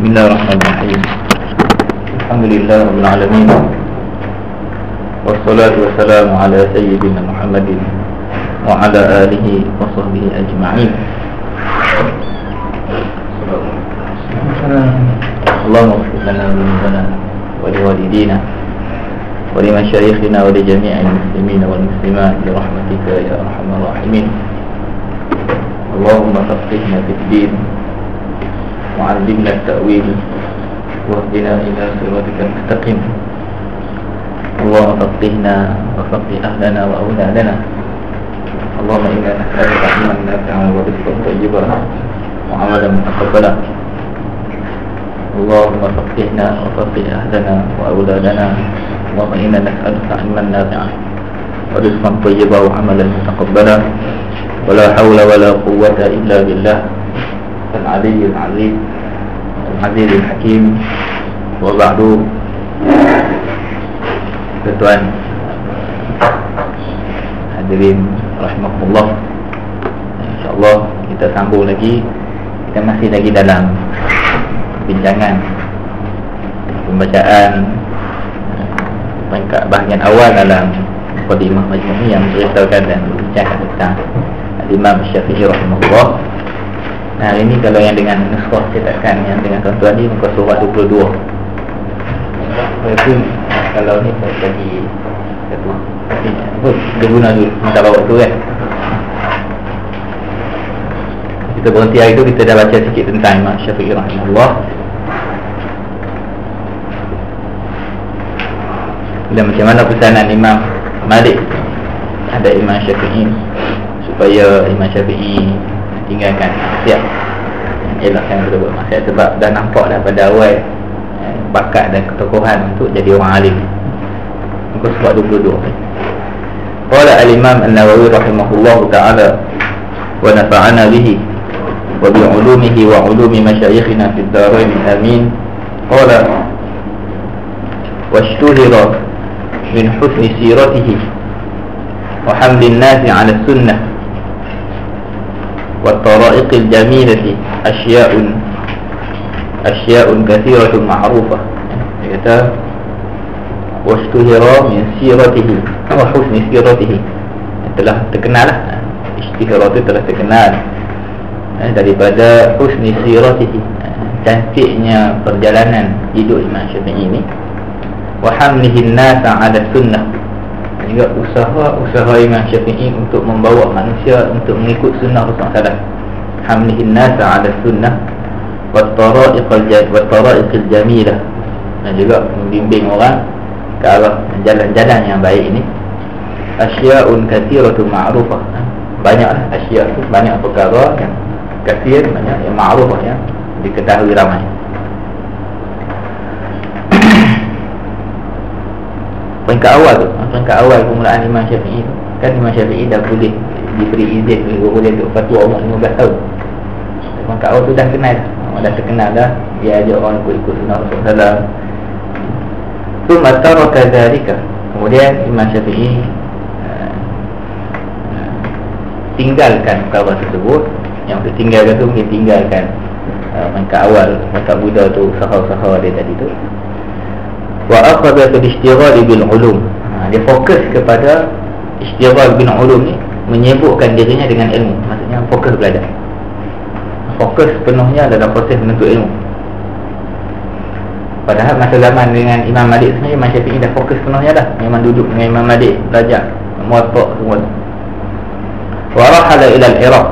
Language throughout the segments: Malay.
Bismillahirrahmanirrahim. Alhamdulillah rabbil alamin. Wassalatu wassalamu ala sayyidina Muhammadin wa ala alihi wa sahbihi ajma'in. Allahumma ighfir lana dhunubana wa liwalidina wa limasyayikhina wa li jami'il muslimina wal muslimat bi rahmatika ya arhamar rahimin. Allahumma faqihna fid din wa'allimna at-ta'wil wahdina ila siratikal mustaqim. Allahumma faqihna wa faqih ahlana wa awladana. Allahumma inna nas'aluka ilman nafi'an wa rizqan thayyiban wa 'amalan mutaqabbalan. Allahumma faqihna wa faqih ahlana wa awladana. Allahumma inna nas'aluka ilman nafi'an wa rizqan thayyiban wa 'amalan mutaqabbalan. Wa la hawla wa la quwwata illa billah al-'aliyyil 'azim al-'azizil hakim. Wa ba'du. Tuan hadirin rahimahullah, InsyaAllah kita sambung lagi. Kita masih lagi dalam bincangan pembacaan bahagian awal dalam Muqaddimah Majmu' yang beritahukan dan berbincangkan tentang Imam Syafi'i rahimahullah. Nah, hari ini kalau yang dengan nuskah cetakan yang dengan tuan-tuan ni muka surat 22. Walaupun kalau ni saya bagi satu kita guna dulu masa bawa tu kan. Kita berhenti hari tu, kita dah baca sikit tentang Imam Syafi'i rahimahullah. Dan macam mana pesanan Imam Malik ada Imam Syafi'i supaya Imam Syafi'i tinggalkan maksiat, elakkan berbuat maksiat, sebab dah nampak dah pada awal bakat dan ketokohan untuk jadi orang alim. Muka surat 22. Qala al-Imam An-Nawawi rahimahullah ta'ala wa nafa'ana bihi wa bi 'ulumihi wa 'ulumi masyayikhina fid dharain amin. Qala washtuhira min husni siratihi wa hamlin nasi 'ala sunnah wa tara'iqil jamilati asya'un kathiratun ma'rufah. Dia kata washtuhira min siratihi wa husni siratihi, telah terkenal lah. Ishtihara itu telah terkenal daripada husni siratihi, cantiknya perjalanan hidup Imam Syafi'i ini. Wa hamlihin nasa 'ala sunnah, juga usaha Imam Syafi'i untuk membawa manusia untuk mengikut sunnah Rasulullah. Hamlihin nasa 'ala sunnah wa tara'iqil jamilah, dan juga membimbing orang ke arah jalan-jalan yang baik ini. Asya'un kathiratun ma'rufah, banyaklah asya' itu, banyak perkara yang kathir, banyak yang ma'rufah, yang diketahui ramai. Peringkat awal permulaan Imam Syafi'i itu, kan Imam Syafi'i dah boleh diberi izin oleh guru dia untuk fatwa umur 15 tahun. Peringkat awal tu dah kenal, dah terkenal dah, dia ajak orang ikut sunnah Rasulullah. Tsumma taraka dzalika, kemudian Imam Syafi'i tinggalkan perkara tersebut. Yang untuk tinggalkan tu mungkin tinggalkan peringkat awal, peringkat muda tu, usaha-usaha dia tadi tu. Wa akhadha bil ishtighal bil ulum, dia fokus kepada ishtighal bil ulum ni, menyibukkan dirinya dengan ilmu. Maksudnya fokus belajar, fokus penuhnya dalam proses menuntut ilmu. Padahal masa zaman dengan Imam Malik sebenarnya Imam Syafi'i dah fokus penuhnya dah, memang duduk dengan Imam Malik belajar muwatta semua. Wa rahala ila al-Iraq,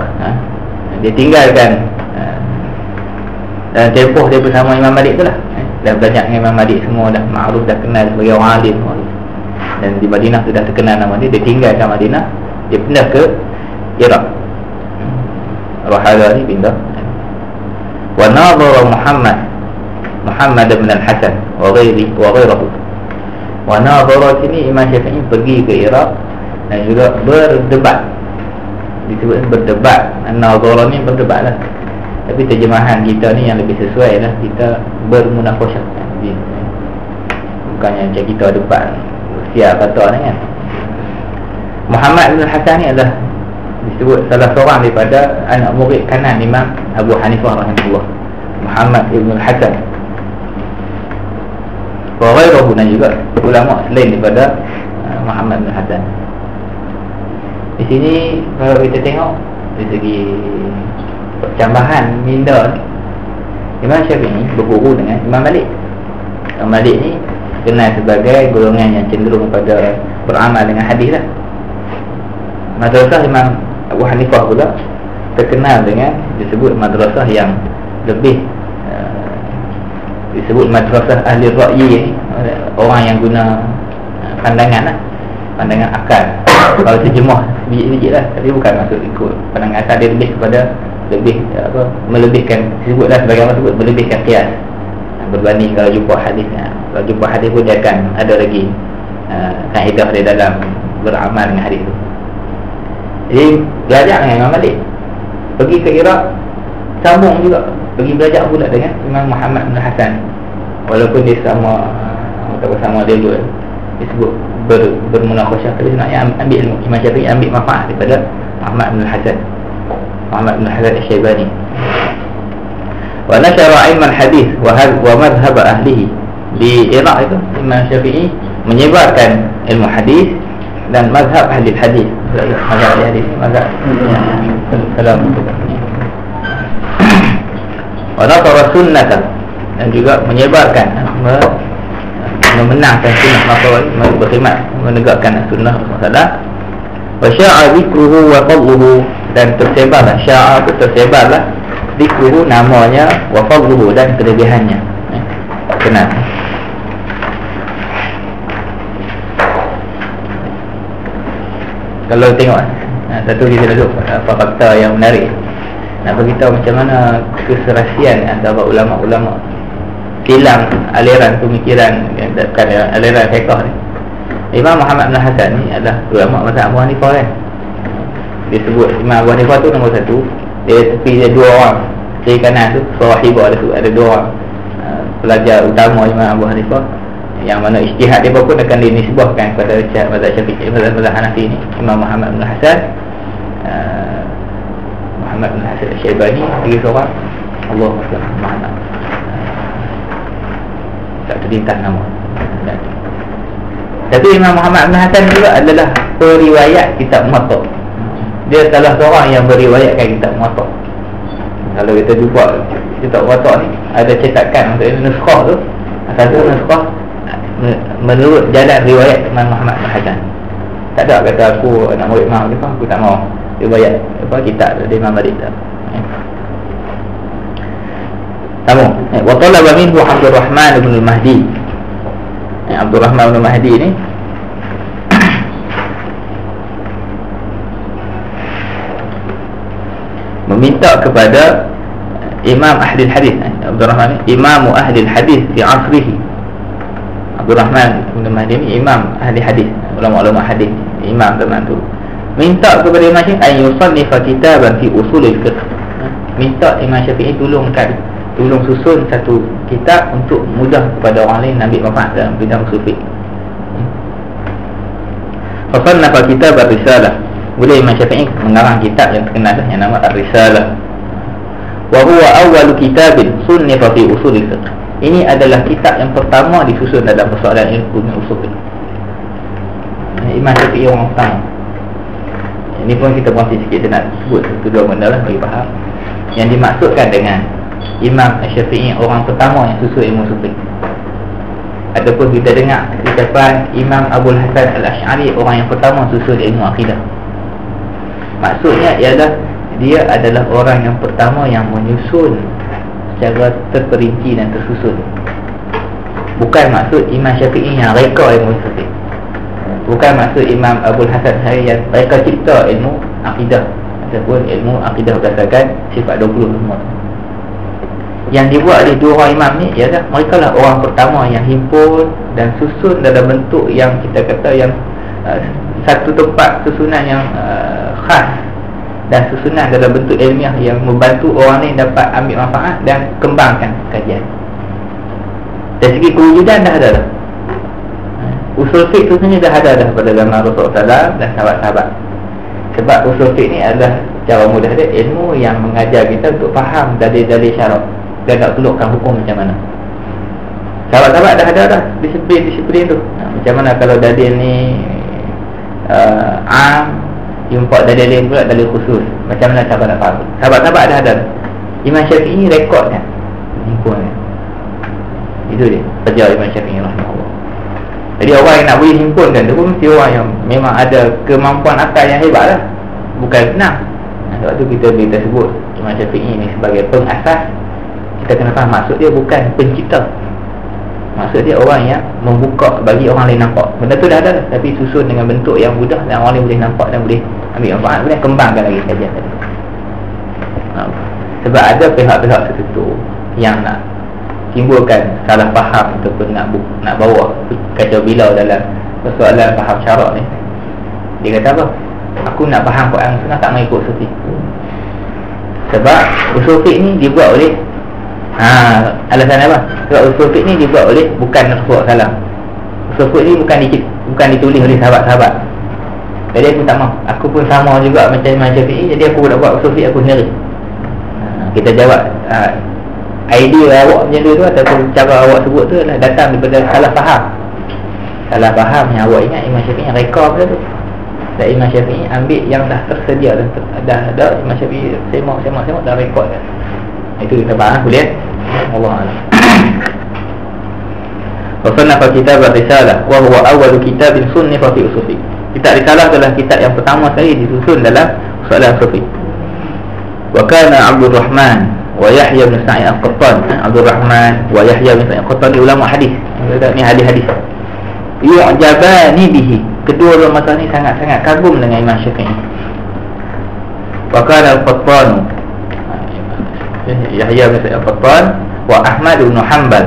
dia tinggalkan dan tempoh dia bersama Imam Malik tu lah. Dah belajar dengan Imam Malik, semua dah ma'ruf, dah kenal sebagai orang alim. Dan di Madinah tu dah terkenal nama dia. Dia tinggalkan Madinah, dia pindah ke Iraq. Rahala ni pindah. Wa nadhara Muhammad bin al-Hasan wa ghairahu. Wa nadhara sini Imam Syafi'i pergi ke Iraq dan juga berdebat. Disebut berdebat. Nadhara ni berdebat lah, tapi terjemahan kita ni yang lebih sesuai lah, kita bermunaqasyah. Bukannya macam kita debat siap kata ni kan. Muhammad bin Hasan ni adalah disebut salah seorang daripada anak murid kanan Imam Abu Hanifah rahimahullah. Muhammad ibn Hasan wa ghairuhu, dan juga ulama selain daripada Muhammad bin Hasan. Di sini kalau kita tengok dari segi percambahan minda, Imam Syafi'i berguru dengan Imam Malik. Imam Malik ni kenal sebagai golongan yang cenderung pada beramal dengan hadis lah. Madrasah Imam Abu Hanifah pula terkenal dengan disebut madrasah yang lebih disebut madrasah ahli ra'yi, orang yang guna pandangan lah, pandangan akal. Kalau terjemah biji-biji lah, tapi bukan maksud ikut pandangan akal. Dia lebih kepada melebihkan, disebutlah sebagai orang sebut melebihkan qiyas berbanding kalau jumpa hadis. Kalau jumpa hadis pun dia akan ada lagi kaedah dia dalam beramal dengan hadis tu. Jadi belajar dengan Imam Malik, pergi ke Iraq, sambung juga pergi belajar pula dengan Imam Muhammad bin Hasan. Walaupun dia sama level, disebut bermunaqasyah, tapi sebenarnya ambil ilmu. Imam Syafi'i ambil manfaat daripada Muhammad bin Hasan, Muhammad bin Hasan Al-Syaibani. Wa nasyara ilmu al-hadis wa madhhab ahlihi. Di Iraq itu Imam Syafi'i menyebarkan ilmu hadis dan mazhab ahli hadis. Mazhab ahli hadis, mazhab salam. Wa nasara sunnata, dan juga menyebarkan, memenangkan sunnah Rasul, berkhidmat menegakkan sunnah Rasulullah. Wa sya'a dzikruhu wa fadluhu, dan tersebarlah, sya'a itu tersebarlah, dzikruhu namanya, wa fadluhu dan kelebihannya. Kenal. Kalau tengok satu di sini apa fakta yang menarik, nak beritahu macam mana keserasian antara ulama-ulama kilang aliran pemikiran yang dekat aliran fiqh ni. Imam Muhammad bin Hasan ni adalah ulama mazhab Abu Hanifah kan. Dia sebut Imam Abu Hanifah tu nombor satu. Dia tepi dia dua orang, kiri kanan tu sahibah ada dua orang pelajar utama Imam Abu Hanifah, yang mana ijtihad dia pun akan dinisbahkan kepada mazhab Syafi'i, mazhab Hanafi ni. Imam Muhammad bin Hasan, Muhammad bin Hasan Al-Syaibani, tiga seorang. Allahu Akbar, mana tak terlintas nama. Tapi Imam Muhammad bin Hasan juga adalah periwayat kitab Muwatta. Dia salah seorang yang meriwayatkan kitab Muwatta. Kalau kita jumpa kitab Muwatta ni, ada cetakan untuk nuskah tu, satu nuskah menurut jalan riwayat Imam Muhammad bin Hasan. Tak ada kata aku nak murid Imam Hanifah, aku tak mau riwayat kitab dari Imam Malik tak. Tamu. Wa talaba minhu Abdul Rahman bin Mahdi. Abdul Rahman bin Mahdi ni meminta kepada Imam Ahli Hadis. Abdul Rahman ni Imam Ahli Hadis di asrihi. Abdul Rahman bin Mahdi ni imam ahli hadis, ulama-ulama hadis, imam zaman tu. Minta kepada Imam Syafi'i ay yusannifa kitaban fi usul al-fiqh. Minta Imam Syafi'i tolong susun satu kitab untuk mudah kepada orang lain ambil manfaat dalam bidang usul fiqh. Fa sannafa kitab ar-risalah. Boleh Imam Syafi'i mengarang kitab yang terkenal yang nama Ar-Risalah. Wa huwa awwalu kitabin sunnifa fi usul al-fiqh. Ini adalah kitab yang pertama disusun dalam persoalan ilmu usul fiqh. Imam Syafi'i orang pertama. Ini pun kita berhenti sikit, kita nak sebut satu dua benda lah bagi faham. Yang dimaksudkan dengan Imam Syafi'i orang pertama yang susun ilmu usul fiqh. Ataupun kita dengar ucapan Imam Abul Hasan Al-Asy'ari orang yang pertama susun ilmu akidah. Maksudnya ialah dia adalah orang yang pertama yang menyusun secara terperinci dan tersusun. Bukan maksud Imam Syafi'i yang reka ilmu fiqh. Bukan maksud Imam Abul Hasan Al-Asy'ari yang reka cipta ilmu akidah ataupun ilmu akidah berdasarkan sifat 20 semua. Yang dibuat oleh dua orang imam ni ialah mereka lah orang pertama yang himpun dan susun dalam bentuk yang kita kata yang satu tempat susunan yang khas, dan susunan dalam bentuk ilmiah yang membantu orang lain dapat ambil manfaat dan kembangkan kajian. Dari segi kewujudan dah ada dah. Usul fiqh tu sebenarnya dah ada dah pada zaman Rasulullah dan sahabat-sahabat. Sebab usul fiqh ni adalah cara mudah dia ilmu yang mengajar kita untuk faham dalil-dalil syarak. dan nak keluarkan hukum macam mana. Sahabat-sahabat dah ada dah disiplin tu. Macam mana kalau dalil ni am, import dalil pula dalil khusus, macam mana sahabat nak faham? Sahabat-sahabat dah ada. Imam Syafi'i rekod kan, himpun kan. Itu dia kerja Imam Syafi'i rahimahullah. Jadi orang yang nak boleh himpunkan tu pun mesti orang yang memang ada kemampuan akal yang hebat lah. Bukan senang. Sebab tu kita sebut Imam Syafi'i ni sebagai pengasas. Kita kena faham maksud dia bukan pencipta. Maksud dia orang yang membuka bagi orang lain nampak. Benda tu dah ada, tapi susun dengan bentuk yang mudah dan orang lain boleh nampak dan boleh ambil manfaat, boleh kembangkan lagi kajian tadi. Sebab ada pihak-pihak tertentu yang nak timbulkan salah faham ataupun nak bawa kacau bilau dalam persoalan faham syarak ni. Dia kata apa? Aku nak faham Quran Sunnah tak mahu ikut sufi. Sebab usul fiqh ni dibuat oleh alasan apa? Sebab usul fiqh ni dibuat oleh bukan Rasulullah SAW. Usul fiqh ni bukan ditulis oleh sahabat-sahabat. Jadi aku tak mahu. Aku pun sama juga macam Imam Syafi'i. Jadi aku nak buat usul fiqh aku sendiri. Kita jawab idea awak macam tu ataupun cara awak sebut tu adalah datang daripada salah faham. Salah faham yang awak ingat Imam Syafi'i yang rekod benda tu. Dan Imam Syafi'i ambil yang dah tersedia dan dah ada. Imam Syafi'i semak dah rekod kan. Itu kita faham boleh. Allah a'lam. Wa sannafa kitab ar-risalah wa huwa awwalu kitabin sunnifa fi usul fiqh. Kitab risalah adalah kitab yang pertama sekali disusun dalam soalan usul fiqh. Wa kana Abdul Rahman wa Yahya bin Sa'id al-Qattan. Abdul Rahman wa Yahya bin Sa'id al-Qattan ulama hadis. Ni hadis-hadis. Yu'jabani bihi. Kedua ulama ni sangat-sangat kagum dengan Imam Syafi'i. Wa kana al-Qattan Yahya bin Sa'id al-Qattan wa Ahmad bin Hanbal.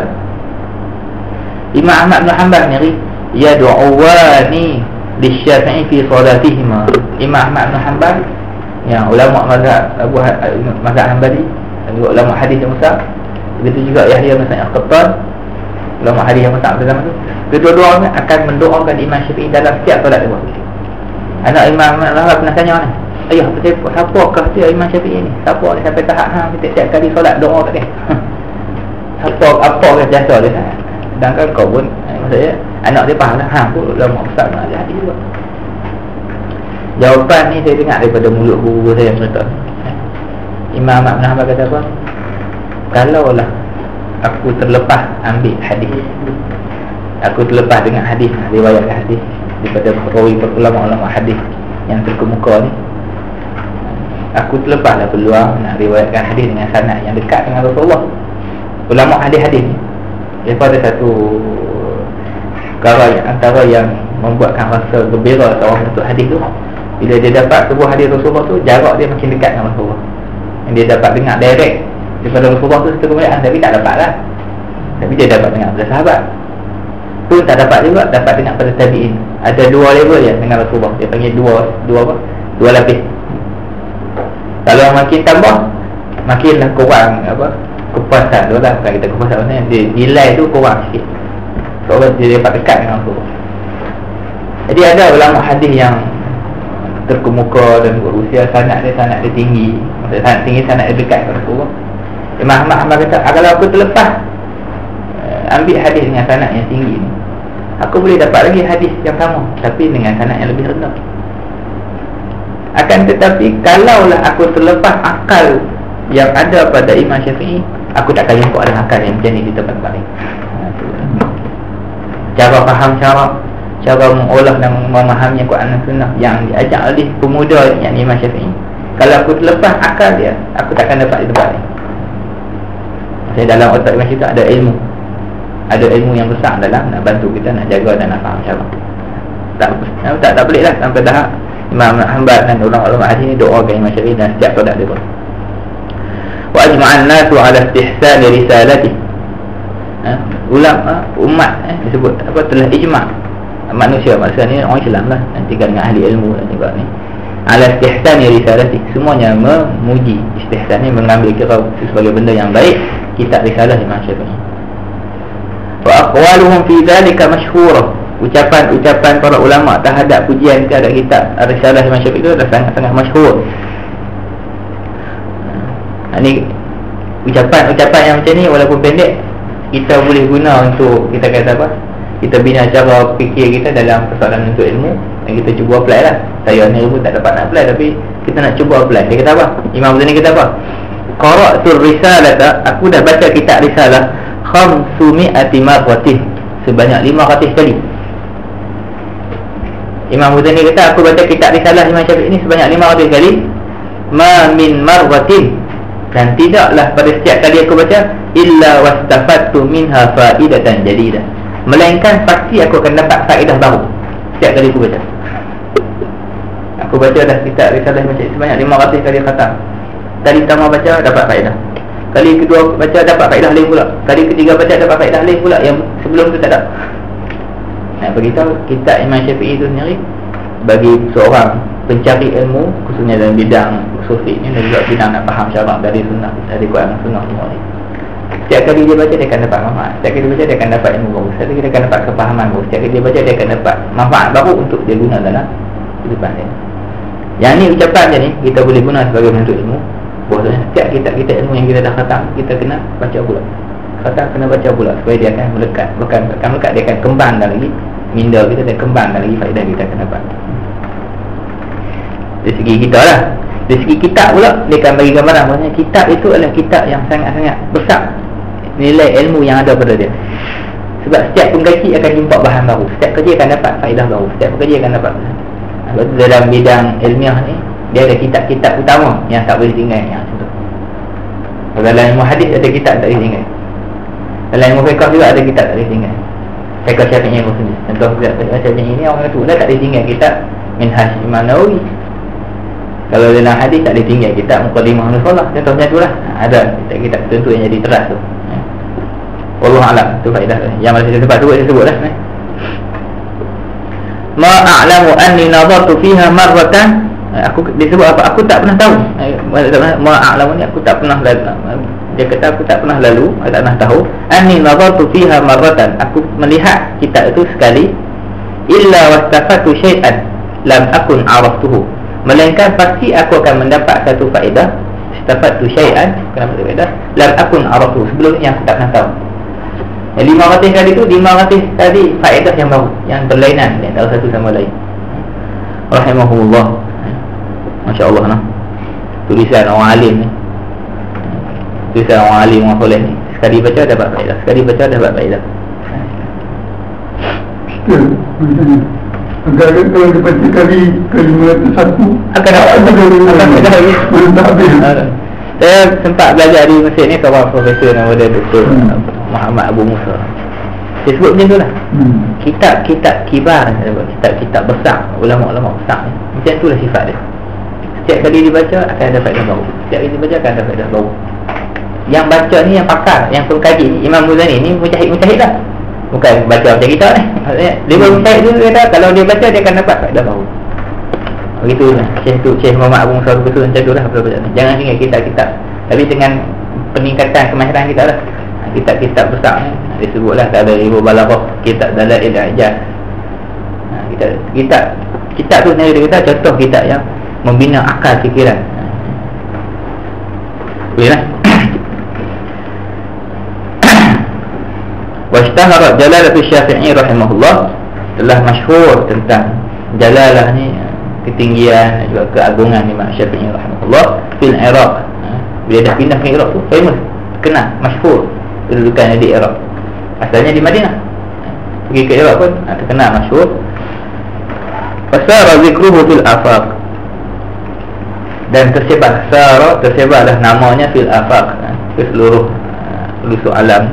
Imam Ahmad bin Hanbal ni yad'uwani lisyafi'i fi salatihima. Imam Ahmad bin Hanbal yang ulama mazhab mazhab Hanbali dan juga ulama hadis yang besar. Begitu juga Yahya bin Sa'id al-Qattan, ulama hadis yang besar pada zaman tu. Kedua-duanya akan mendoakan Imam Syafi'i dalam setiap solat dia. Anak Imam Ahmad pernah tanya ni, ayah, siapakah dia Imam Syafi'i ni? Siapa dia sampai tahap setiap kali solat doa kat dia? Apa ke jasa dia? Sedangkan kau pun maksudnya anak dia faham lah, pun ulama besar nak ada hadis juga. Jawapan ni saya dengar daripada mulut guru saya yang cerita. Imam Ahmad bin Hanbal kata apa? Kalaulah aku terlepas ambil hadis, aku terlepas dengan hadis, riwayat hadis daripada perawi ulama-ulama hadis yang terkemuka ni, aku terlepaslah peluang nak riwayatkan hadis dengan sanad yang dekat dengan Rasulullah. Ulama hadis-hadis ni daripada satu perkara yang antara yang membuatkan rasa gembira seorang untuk hadis tu, bila dia dapat sebuah hadis Rasulullah tu, jarak dia makin dekat dengan Rasulullah. Yang dia dapat dengar direct daripada Rasulullah tu satu kemudian, tapi tak dapat lah. Tapi dia dapat dengar pada sahabat tu, tak dapat juga dapat dengar pada tabi'in. Ada dua level ya dengan Rasulullah. Dia panggil dua lapis. Kalau makin tambah, makinlah kurang kepuasan tu lah. Kalau kita kepuasan maksudnya dia nilai tu kurang sikit. Sebab dia dapat dekat dengan Rasulullah. Jadi ada ulama hadis yang terkemuka dan berusia, sanad dia tinggi. Maksudnya sanad tinggi, sanad dia dekat dengan Rasulullah. Imam Ahmad kata, kalau aku terlepas ambil hadis dengan sanad yang tinggi ni, aku boleh dapat lagi hadis yang sama tapi dengan sanad yang lebih rendah. Akan tetapi kalaulah aku terlepas akal yang ada pada Imam Syafi'i, aku takkan jumpa ada akal yang macam ni di tempat lain. Cara faham syarak, cara mengolah dan memahami Quran dan Sunnah yang diajak oleh pemuda yang Imam Syafi'i, kalau aku terlepas akal dia, aku takkan dapat di tempat lain. Maksudnya dalam otak Imam Syafi'i ada ilmu yang besar dalam nak bantu kita nak jaga dan nak faham syarak. Tak pelik lah sampai tahap Imam Hanbal dan ulama-ulama hadis ni doakan Imam Syafi'i dan setiap solat dia pun. Wa ajma'an nasu ala istihsan risalati. Ulama umat disebut apa, telah ijma' manusia, maksudnya ni orang Islam lah, nanti dengan ahli ilmu dan juga ni ala istihsan risalati, semuanya memuji. Istihsan ni mengambil kira sebagai benda yang baik kitab risalah Imam Syafi'i. Wa aqwaluhum fi dhalika masyhurah. Ucapan-ucapan para ulama terhadap pujian terhadap kitab risalah Imam Syafi'i itu adalah sangat-sangat masyhur. Ini ucapan yang macam ni walaupun pendek, kita boleh guna untuk kita kata apa, kita bina cara fikir kita dalam persoalan untuk ilmu, dan kita cuba apply lah. Saya ni ilmu tak dapat nak apply, tapi kita nak cuba apply. Dia kata apa? Imam Ghazali kata apa? Qara'tul risalata, aku dah baca kitab risalah 500 marratin, sebanyak 500 kali. Imam Ghazali kata aku baca kitab risalah Imam Syafi'i ni sebanyak 500 kali. Ma min marratin, dan tidaklah pada setiap kali aku baca illa wastafattu minha faidatan jadidah, melainkan pasti aku akan dapat faedah baru setiap kali aku baca. Aku baca dah kitab risalah Imam Syafi'i sebanyak 500 kali khatam. Kali pertama baca dapat faedah, kali kedua baca dapat faedah lain pula, kali ketiga baca dapat faedah lain pula yang sebelum tu tak ada. Nak beritahu kitab Imam Syafi'i itu sendiri bagi seorang pencari ilmu, khususnya dalam bidang usul fiqh ni, dan juga bidang nak faham syarak dari sunnah, dari Quran dan sunnah semua ni. Setiap kali dia baca dia akan dapat manfaat. Setiap kali dia baca dia akan dapat ilmu baru. Setiap kali dia akan dapat kefahaman baru. Setiap kali dia baca dia akan dapat manfaat baru untuk dia guna dalam kehidupan dia. Yang ni ucapan je ni kita boleh guna sebagai bentuk ilmu. Bahawasanya setiap kitab-kitab ilmu yang kita dah khatam, kita kena baca pula. Khatam kena baca pula supaya dia akan melekat. Bukan melekat, dia akan kembangkan lagi minda kita, dan kembangkan lagi faedah kita akan dapat. Dari segi kita lah. Dari segi kitab pula, dia akan bagi gambaran bahawa kitab itu adalah kitab yang sangat-sangat besar nilai ilmu yang ada pada dia. Sebab setiap pengkaji akan jumpa bahan baru, setiap kaji akan dapat faedah baru, setiap pengkaji akan dapat. Sebab dalam bidang ilmiah ni, dia ada kitab-kitab utama yang tak boleh tinggal. Yang contoh, dalam ilmu hadis ada kitab tak boleh tinggal. Dalam ilmu fiqh juga ada kitab tak boleh tinggal. Fiqh Syafi'i pun sendiri. Contoh fiqh Syafi'i ni orang kata dah tak boleh tinggal kitab Minhaj Imam Nawawi. Kalau dalam hadis tak boleh tinggal kitab Muqaddimah An-Nusalah. Contohnya tu lah. Ada kitab-kitab tertentu yang jadi teras tu. Wallahu a'lam. Tu faedah yang masa saya sebut saya sebutlah. Ma a'lamu anni nadartu fiha marratan. Aku disebut apa? Aku tak pernah tahu. Ma a'lamu ni aku tak pernah lalu. Dia kata aku tak pernah lalu, aku tak pernah tahu. Anni nadartu fiha marratan. Aku melihat kitab itu sekali. Illa wastafatu syai'an lam akun araftuhu, melainkan pasti aku akan mendapat satu faedah. Istafatu syai'an, kenapa faedah? Lam akun araftuhu, sebelumnya aku tak pernah tahu. 500 kali tu 500 kali faedah yang baru, yang berlainan di antara satu sama lain. Rahimahullah. Masya-Allah nah. Tulisan orang alim ni. Tulisan orang alim, orang soleh ni. Sekali baca dapat faedah, sekali baca dapat faedah. Agak-agak kalau dia baca kali 501 akan dapat faedah. Saya sempat belajar di Mesir ni, seorang profesor nama dia Dr. Muhammad Abu Musa. Dia sebut macam tu lah. Kitab-kitab kibar, kitab-kitab besar, ulama-ulama besar ni, macam tu lah sifat dia. Setiap kali dibaca akan ada faedah baru. Setiap kali dibaca akan ada faedah baru. Yang baca ni yang pakar, yang pengkaji ni, Imam Ghazali ni mujahid lah. Bukan baca macam kita ni. Maksudnya dia mujahid tu, dia kata kalau dia baca dia akan dapat faedah baru. Begitu lah. Syekh Muhammad Abu Musa betul macam tu lah. Jangan tinggal kitab-kitab, tapi dengan peningkatan kemahiran kita lah. Kitab-kitab besar ni disebutlah tak ada Ibu Balaghah, kitab Dalail Ijaz. Kitab tu sendiri dia kata contoh kitab yang membina akal fikiran. Boleh lah. Washtahara Jalalatu Syafi'i rahimahullah, telah masyhur tentang jalalah ni, ketinggian dan juga keagungan Imam Syafi'i rahimahullah fil Iraq. Bila dah pindah ke Iraq tu famous, terkenal, masyhur kedudukannya di Iraq. Asalnya di Madinah, pergi ke Iraq pun terkenal, masyhur. Fasara zikruhu fil afaq, dan tersebarlah namanya fil afaq, ke seluruh alam.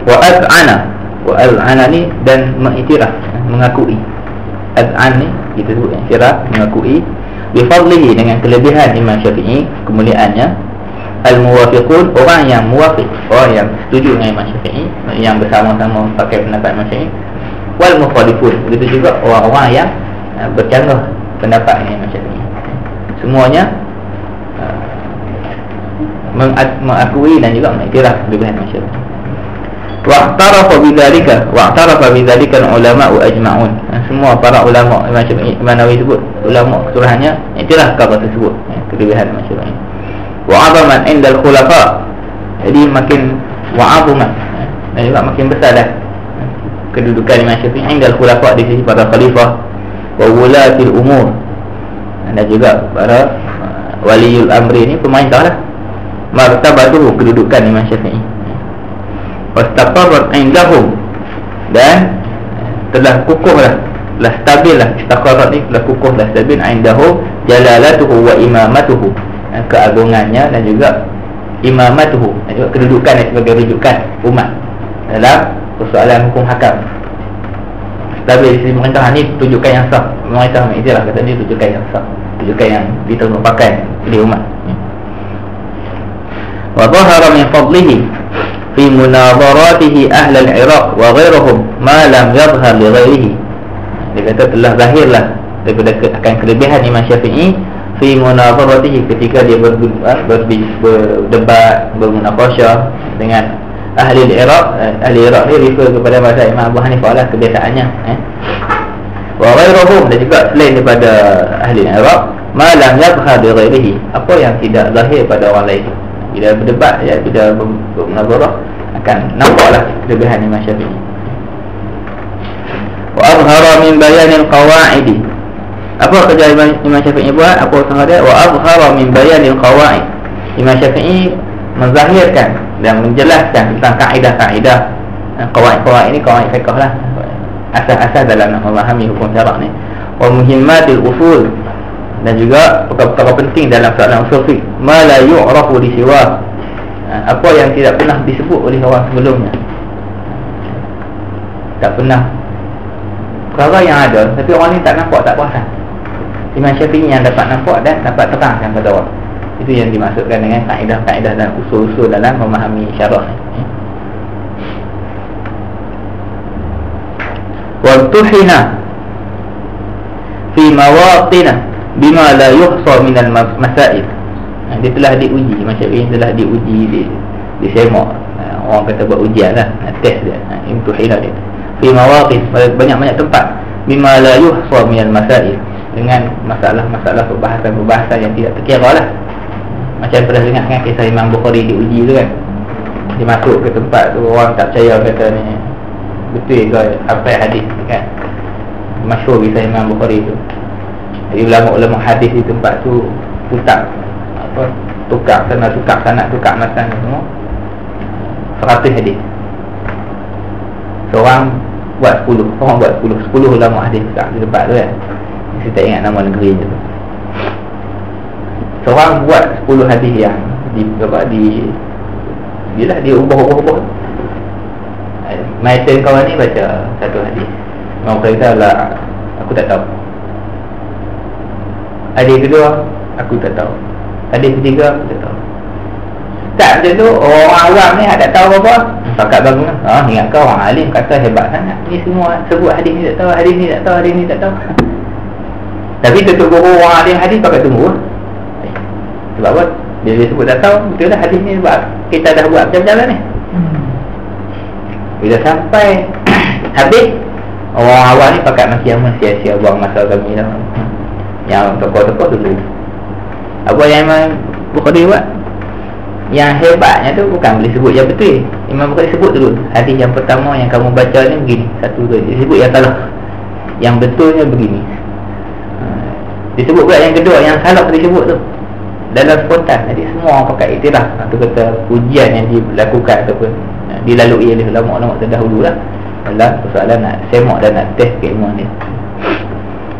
Wa az'ana ni, dan mengiktiraf, mengakui. Az'an ni kita sebut iktiraf, mengakui. Bifadlihi, dengan kelebihan Imam Syafi'i, kemuliaannya. Al-muwafiqun, orang yang muwafiq, orang yang setuju dengan Imam Syafi'i, yang bersama-sama pakai pendapat Imam Syafi'i. Wal mukhalifun, begitu juga orang-orang yang bercanggah pendapat dengan Imam Syafi'i. Semuanya mengakui dan juga mengiktiraf kelebihan Imam Syafi'i. Wa'tarafa bidzalika ulama ajma'un. Semua para ulama, Imam Syafi'i, Imam Nawawi sebut, ulama keseluruhannya iktiraf kata tersebut, kelebihan Imam Syafi'i. wa 'azaman 'inda al-khulafa. Jadi makin wa'azuman, dan juga makin besar dah kedudukan Imam Syafi'i 'inda al-khulafa, di sisi para khalifah, wa wulatil umur, dan juga para waliul amri ni, pemerintah lah. Martabatuhu, kedudukan Imam Syafi'i. Wastaqarrat 'indahum, dan telah kukuh lah, telah stabil lah. Istaqarrat ni telah kukuh, telah stabil. 'Indahum jalalatuhu wa imamatuhu, keagungannya dan juga imamatuhu, dan juga kedudukannya sebagai rujukan umat dalam persoalan hukum hakam. Stabil di sisi pemerintah, ni rujukan yang sah. Pemerintah Mu'tazilah kata ni rujukan yang sah, rujukan yang diterima pakai oleh umat. Wa dhahara min fadlihi fi munadharatihi ahli al-Iraq wa ghairuhum ma lam yadhhar li ghairihi. Dia kata telah zahirlah daripada akan kelebihan Imam Syafi'i fi munadharatihi, ketika dia berdebat, bermunaqasyah dengan ahli al-Iraq. Ahli Iraq ni refer kepada mazhab Imam Abu Hanifah lah kebiasaannya. Wa ghairuhum, dan juga selain daripada ahli Iraq, ma lam yadhhar li ghairihi, apa yang tidak zahir pada orang lain. Bila berdebat, ya, bila bermunazarah, akan nampaklah kelebihan Imam Syafi'i. Wa azhara min bayanil qawaid. Apa kerja Imam Syafi'i buat? Apa usaha dia? Wa azhara min bayanil qawaid. Imam Syafi'i menzahirkan dan menjelaskan tentang kaedah-kaedah. Qawaid-qawaid ini qawaid fiqh lah, asas-asas dalam memahami hukum syarak ni. Wa muhimmatil usul, dan juga perkara-perkara penting dalam soalan usul fiqh. Ma la yu'rafu li siwa, apa yang tidak pernah disebut oleh orang sebelumnya. Tak pernah, perkara yang ada tapi orang ni tak nampak, tak perasan. Imam Syafi'i yang dapat nampak dan dapat terangkan kepada orang. Itu yang dimaksudkan dengan kaedah-kaedah dan usul-usul dalam memahami syarak ni. Wa tuhina fi mawatina bima la yuhsa min al-masail. Dia telah diuji, Imam Syafi'i telah diuji, disemak. Orang kata buat ujian lah, test dia, imtuhina dia fi mawaqif, banyak-banyak tempat, bima la yuhsa min al-masail, dengan masalah-masalah perbahasan-perbahasan yang tidak terkira lah. Macam pernah dengar kan kisah Imam Bukhari diuji tu kan. Dia masuk ke tempat tu, orang tak percaya, kata ni betul ke hafal hadis kan. Masyhur kisah Imam Bukhari tu. Jadi ulama-ulama hadis di tempat tu putar tukar sana, tukar matan semua 100 hadis. Seorang buat 10 ulama hadis di tempat tu kan. Saya tak ingat nama negeri je tu. Seorang buat 10 hadis yang dia ubah. Maitan kawan ni baca satu hadis, mau kata lah aku tak tahu. Hadis kedua aku tak tahu. Hadis ketiga aku tak tahu. Tak macam tu, orang awam ni tak tahu apa-apa, pakat bangun. Ingat kau orang alim kata hebat sangat. Ni semua sebut hadis ni tak tahu, hadis ni tak tahu, hadis ni tak tahu. Tapi tutup guru orang alim hadis pakai tunggu. Sebab apa? Bila dia sebut tak tahu, betul lah hadis ni sebab kita dah buat macam-macam ni. Bila sampai habis, orang awam ni pakat maki aman, sia-sia buang masa kami lah. Yang tokoh-tokoh dulu. Apa yang Imam Bukhari buat? Yang hebatnya tu bukan boleh sebut yang betul. Imam Bukhari sebut dulu, hadis yang pertama yang kamu baca ni begini, satu tu dia sebut yang salah, yang betulnya begini. Disebut pula yang kedua, yang salah disebut tu dalam spontan. Jadi semua orang pakai iktiraf. Itu kata ujian yang dilakukan ataupun dilalui oleh ulama-ulama terdahulu lah dalam persoalan nak semak dan nak test keilmuan ni.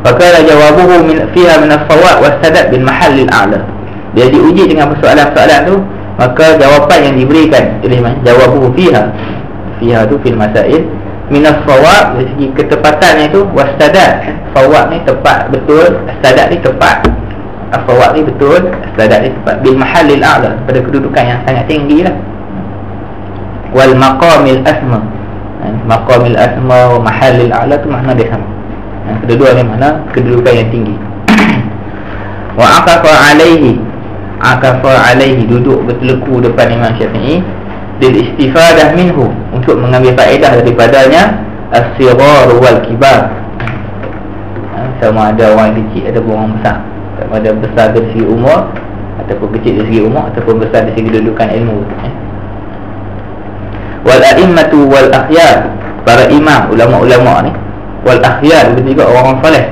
Fakala jawabuhu fiha min as-sawab was-sadad bil mahall al-a'la. Dia diuji dengan persoalan-persoalan tu, maka jawapan yang diberikan oleh jawabuhu fiha tu fil masail min as-sawab, dari segi ketepatannya tu, was-sadad. Sawab ni tepat, betul, as-sadad ni tepat. As-sawab ni betul, as-sadad ni tepat bil mahall al-a'la, pada kedudukan yang sangat tinggi lah. Wal maqamil asma. Maqamil asma wa mahallil a'la tu makna dia sama. Yang kedua ni mana kedudukan yang tinggi. Wa aqafa alaihi, duduk berteleku depan Imam Syafi'i, lil istifadah minhu, untuk mengambil faedah daripadanya, as-sighar wal kibar. Sama ada orang kecil, ada orang besar. Sama ada besar dari segi umur, ataupun kecil dari segi umur ataupun besar dari segi kedudukan ilmu. Wal a'immatu wal akhyar, para imam, ulama-ulama ni, wal akhyar begitu juga orang-orang soleh,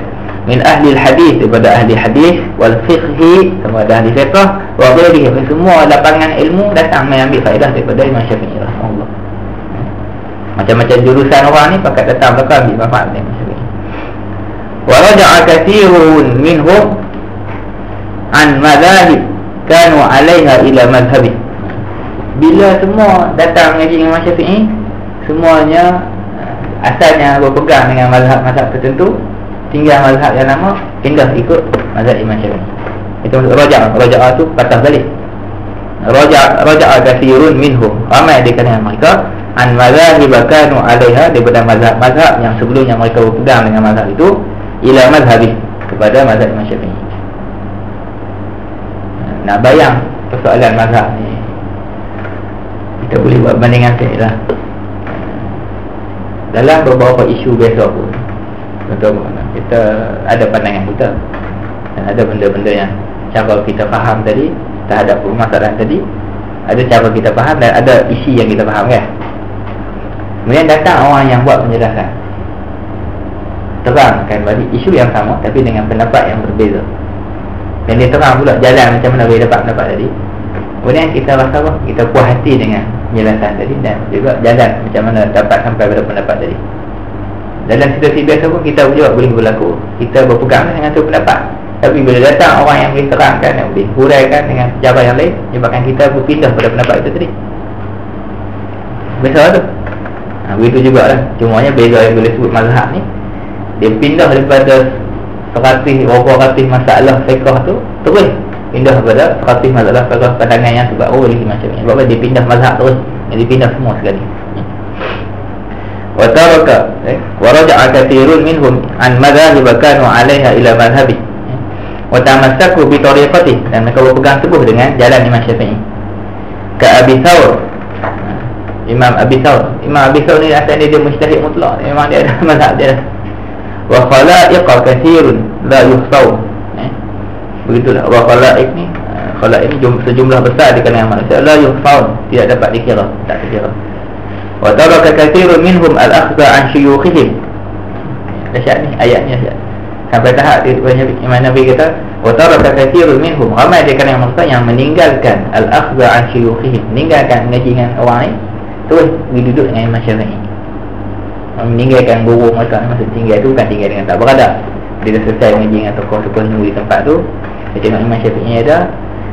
min ahli hadis, daripada ahli hadis, wal fiqhi, sama ada ahli fiqh, wa ghairihi, semua lapangan ilmu datang mengambil faedah daripada Imam Syafi'i rahimahullah. Macam-macam jurusan orang ni pakat datang belakang ambil manfaat dari Imam Syafi'i. Wa raja'a katsirun minhum an madhahib kanu 'alaiha ila madhhabi. Bila semua datang mengaji Imam Syafi'i, semuanya asalnya berpegang dengan mazhab-mazhab tertentu, tinggal mazhab yang lama, pindah ikut mazhab Imam Syafi'i. Itu maksud raja'a tu patah balik. Raja'a katsirun minhum, ramai di kalangan mereka, an mazahib kanu 'alaiha, daripada mazhab-mazhab yang sebelumnya mereka berpegang dengan mazhab itu, ila mazhabi, kepada mazhab Imam Syafi'i. Nak bayang persoalan mazhab ni, kita boleh buat bandingan sikit lah. Dalam beberapa isu biasa pun, contoh kita ada pandangan kita, dan ada benda-benda yang cara kita faham tadi terhadap permasalahan tadi, ada cara kita faham dan ada isi yang kita faham, kan? Kemudian datang orang yang buat penjelasan, terangkan balik isu yang sama tapi dengan pendapat yang berbeza, dan dia terang pula jalan macam mana boleh dapat pendapat tadi. Kemudian kita rasa apa? Kita puas hati dengan penjelasan tadi, dan juga jalan macam mana dapat sampai pada pendapat tadi. Dalam situasi biasa pun kita juga boleh berlaku, kita berpegang dengan tu pendapat, tapi bila datang orang yang boleh terangkan, yang boleh huraikan dengan cara yang lain, menyebabkan kita berpindah pada pendapat itu tadi. Biasa tu. Begitu jugalah. Cumanya beza yang boleh sebut mazhab ni, dia pindah daripada 100 masalah fiqh tu, terus pindah pada 100 masalah fiqh pandangan yang sebab oleh Imam Syafi'i. Sebab dia pindah mazhab terus, dia pindah semua sekali. Wa taraka wa raja'a katsirun minhum an madhahib kanu 'alaiha ila madhhabi wa tamassaku bi tariqatihi, dan mereka berpegang teguh dengan jalan Imam Syafi'i. Ka Abi Thawr, Imam Abi Thawr. Imam Abi Thawr ni asalnya dia mujtahid mutlak, memang dia ada mazhab dia. Wa khalaiq katsirun la yuhsaw. Begitulah, wa khalaiq ni, khalaiq ni sejumlah besar di kalangan manusia, la yuhsaw, tidak dapat dikira, tak dikira. Wa taraka katsirun minhum al-akhdha an syuyukhihim. Dahsyat ni ayatnya, dahsyat. Sampai tahap Imam Nabi kata, wa taraka katsirun minhum, ramai di kalangan manusia yang meninggalkan al-akhdha an syuyukhihim, meninggalkan mengaji dengan orang lain, terus pergi duduk dengan Imam Syafi'i. Meninggalkan guru mereka. Maksud tinggal tu bukan tinggal dengan tak beradab. Dia dah selesai mengaji dengan tokoh-tokoh di tempat tu, dia tengok Imam Syafi'i ada,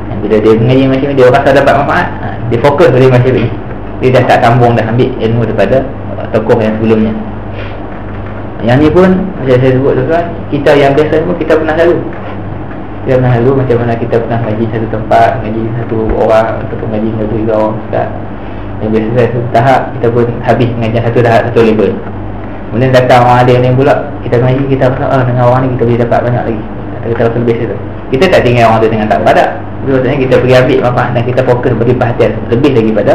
dan bila dia mengaji Imam Syafi'i, dia rasa dapat manfaat, dia fokus pada Imam Syafi'i. Dia dah tak sambung, dah ambil ilmu daripada tokoh yang sebelumnya. Yang ni pun macam saya sebut tu kan, kita yang biasa pun kita pernah lalu. Kita pernah lalu macam mana kita pernah mengaji satu tempat, mengaji satu orang, ataupun mengaji satu tiga orang ustaz. Yang biasa satu tahap kita pun habis mengajar satu tahap, satu level. Kemudian datang orang ada yang pula, kita mengaji, kita rasa dengan orang ni kita boleh dapat banyak lagi, kita rasa lebih situ. Kita tak tinggal orang tu dengan tak beradab. Maksudnya kita pergi ambil manfaat dan kita fokus beri perhatian lebih lagi pada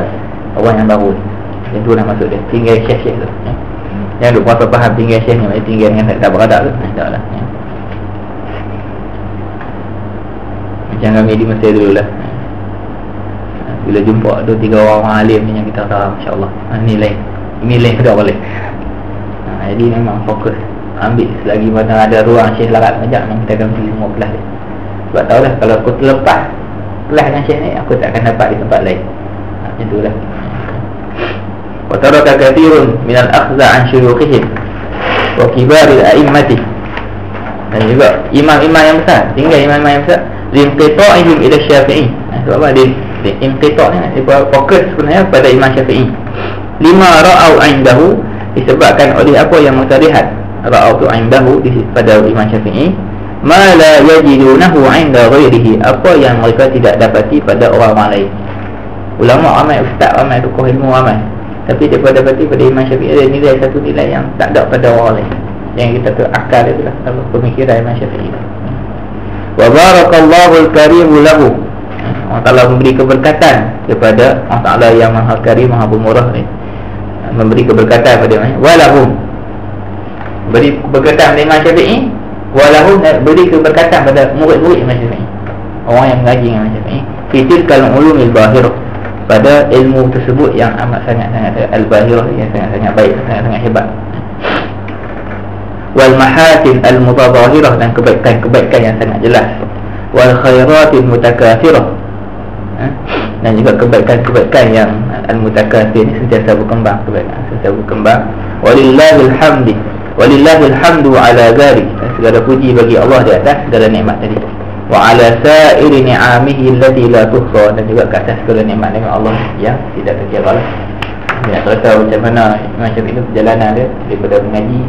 orang yang baru ni. Yang tu lah maksud dia, tinggal syekh-syekh tu. Jangan duk berapa faham tinggal syekh ni, macam tinggal dengan tak beradab tu. Tak lah. Macam kami di Mesir dulu lah, bila jumpa 2-3 orang alim ni yang kita tahu, Masya Allah, ni lain, ini lain kedua boleh. Jadi memang fokus ambil selagi mana ada ruang syekh larat mengajar, memang kita akan pergi semua kelas dia. Sebab tahu lah, kalau aku terlepas kelas dengan syekh ni, aku tak akan dapat di tempat lain. Macam tu lah. Wa taraka katsirun min al-akhdha an syuyukhihim wa kibaril a'immati, dan juga imam-imam yang besar, tinggal imam-imam yang besar, limqita'ihim ila Syafi'i. Sebab apa dia imqita' ni, dia fokus sebenarnya pada Imam Syafi'i. Lima ra'au 'indahu, disebabkan oleh apa yang mereka lihat, ra'au tu 'indahu pada Imam Syafi'i, ma la yajidunahu 'inda ghairihi, apa yang mereka tidak dapati pada orang-orang lain. Ulama ramai, ustaz ramai, tokoh ilmu ramai, tapi mereka dapati pada Imam Syafi'i ada nilai, satu nilai yang tak ada pada orang lain, yang kita tu akal itu lah, kalau pemikiran Imam Syafi'i. Wa barakallahu al-karim lahu, Allah Ta'ala memberi keberkatan kepada Allah Ta'ala yang Maha Karim, Maha Pemurah ni, memberi keberkatan pada mereka. Walahum, beri keberkatan pada Imam Syafi'i. Walahum, beri keberkatan pada murid-murid Imam Syafi'i. orang yang mengaji dengan Imam Syafi'i, fi tilkal ulumil bahirah, pada ilmu tersebut yang amat sangat-sangat al-bahirah, yang sangat-sangat baik, sangat-sangat hebat. Wal mahasin al-mutadahirah, dan kebaikan-kebaikan yang sangat jelas. Wal khairatil mutakathirah, dan juga kebaikan-kebaikan yang al-mutakathir ini sentiasa berkembang, kebaikan sentiasa berkembang. Walillahil hamdi, walillahil hamdu ala zalik, segala puji bagi Allah di atas segala nikmat tadi. Wa ala sa'iri ni'amihi allati la tuhsa, dan juga ke atas segala nikmat-nikmat Allah yang tidak terkira. Nak cerita macam mana Imam Syafi'i itu perjalanan dia daripada mengaji,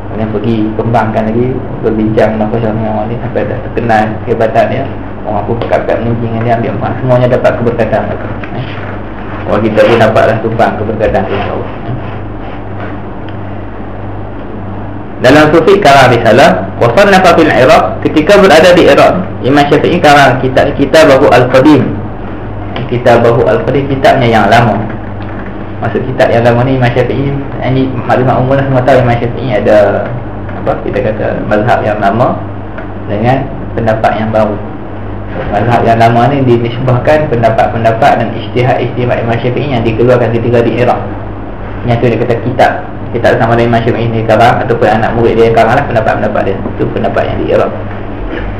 kemudian pergi kembangkan lagi, berbincang dengan orang ni sampai dah terkenal kehebatan dia. Orang pun berkata menguji dengan dia, ambil emas, semuanya dapat keberkatan. Orang kita pun dapatlah tumpang keberkatan, insyaAllah. Dalam sufi karang risalah, wasannafa fil Iraq, ketika berada di Iraq, Imam Syafi'i karang Kitabahu al-Qadim, Kitabahu al-Qadim, kitabnya yang lama. Maksud kitab yang lama ni Imam Syafi'i, ini maklumat umum lah, semua tahu Imam Syafi'i ada apa, kita kata mazhab yang lama dengan pendapat yang baru. Mazhab yang lama ni dinisbahkan pendapat-pendapat dan ijtihad-ijtihad Imam Syafi'i yang dikeluarkan ketika di Iraq. Yang tu dia kata kitab sama ada Imam Syafi'i ni karang, ataupun anak murid dia yang karang lah pendapat-pendapat dia. Itu pendapat yang di Iraq.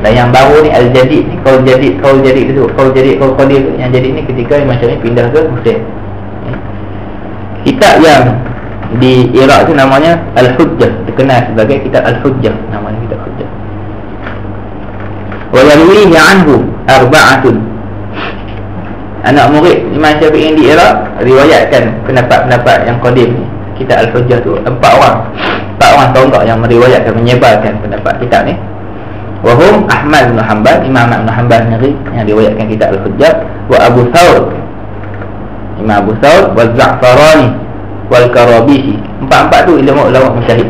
Dan yang baru ni al-jadid ni, qaul jadid tu, qaul qadim yang jadid ni ketika Imam Syafi'i pindah ke Mesir. Kitab yang di Iraq tu namanya Al-Hujjah, dikenal sebagai kitab Al-Hujjah, namanya kitab Hujjah. Wa yarwihi anhu arba'atun, anak murid Imam Syafi'i di Iraq riwayatkan pendapat-pendapat yang qadim ni, kitab Al-Hujjah tu, 4 orang tonggak yang meriwayatkan, menyebarkan pendapat kitab ni. Wahum Ahmad bin Hanbal, Imam Ahmad bin Hanbal sendiri yang riwayatkan kitab Al-Hujjah, wa Abu Thawr, Imam Abu Thawr, wa Za'farani, wal Karabisi. Empat tu ulama mujtahid.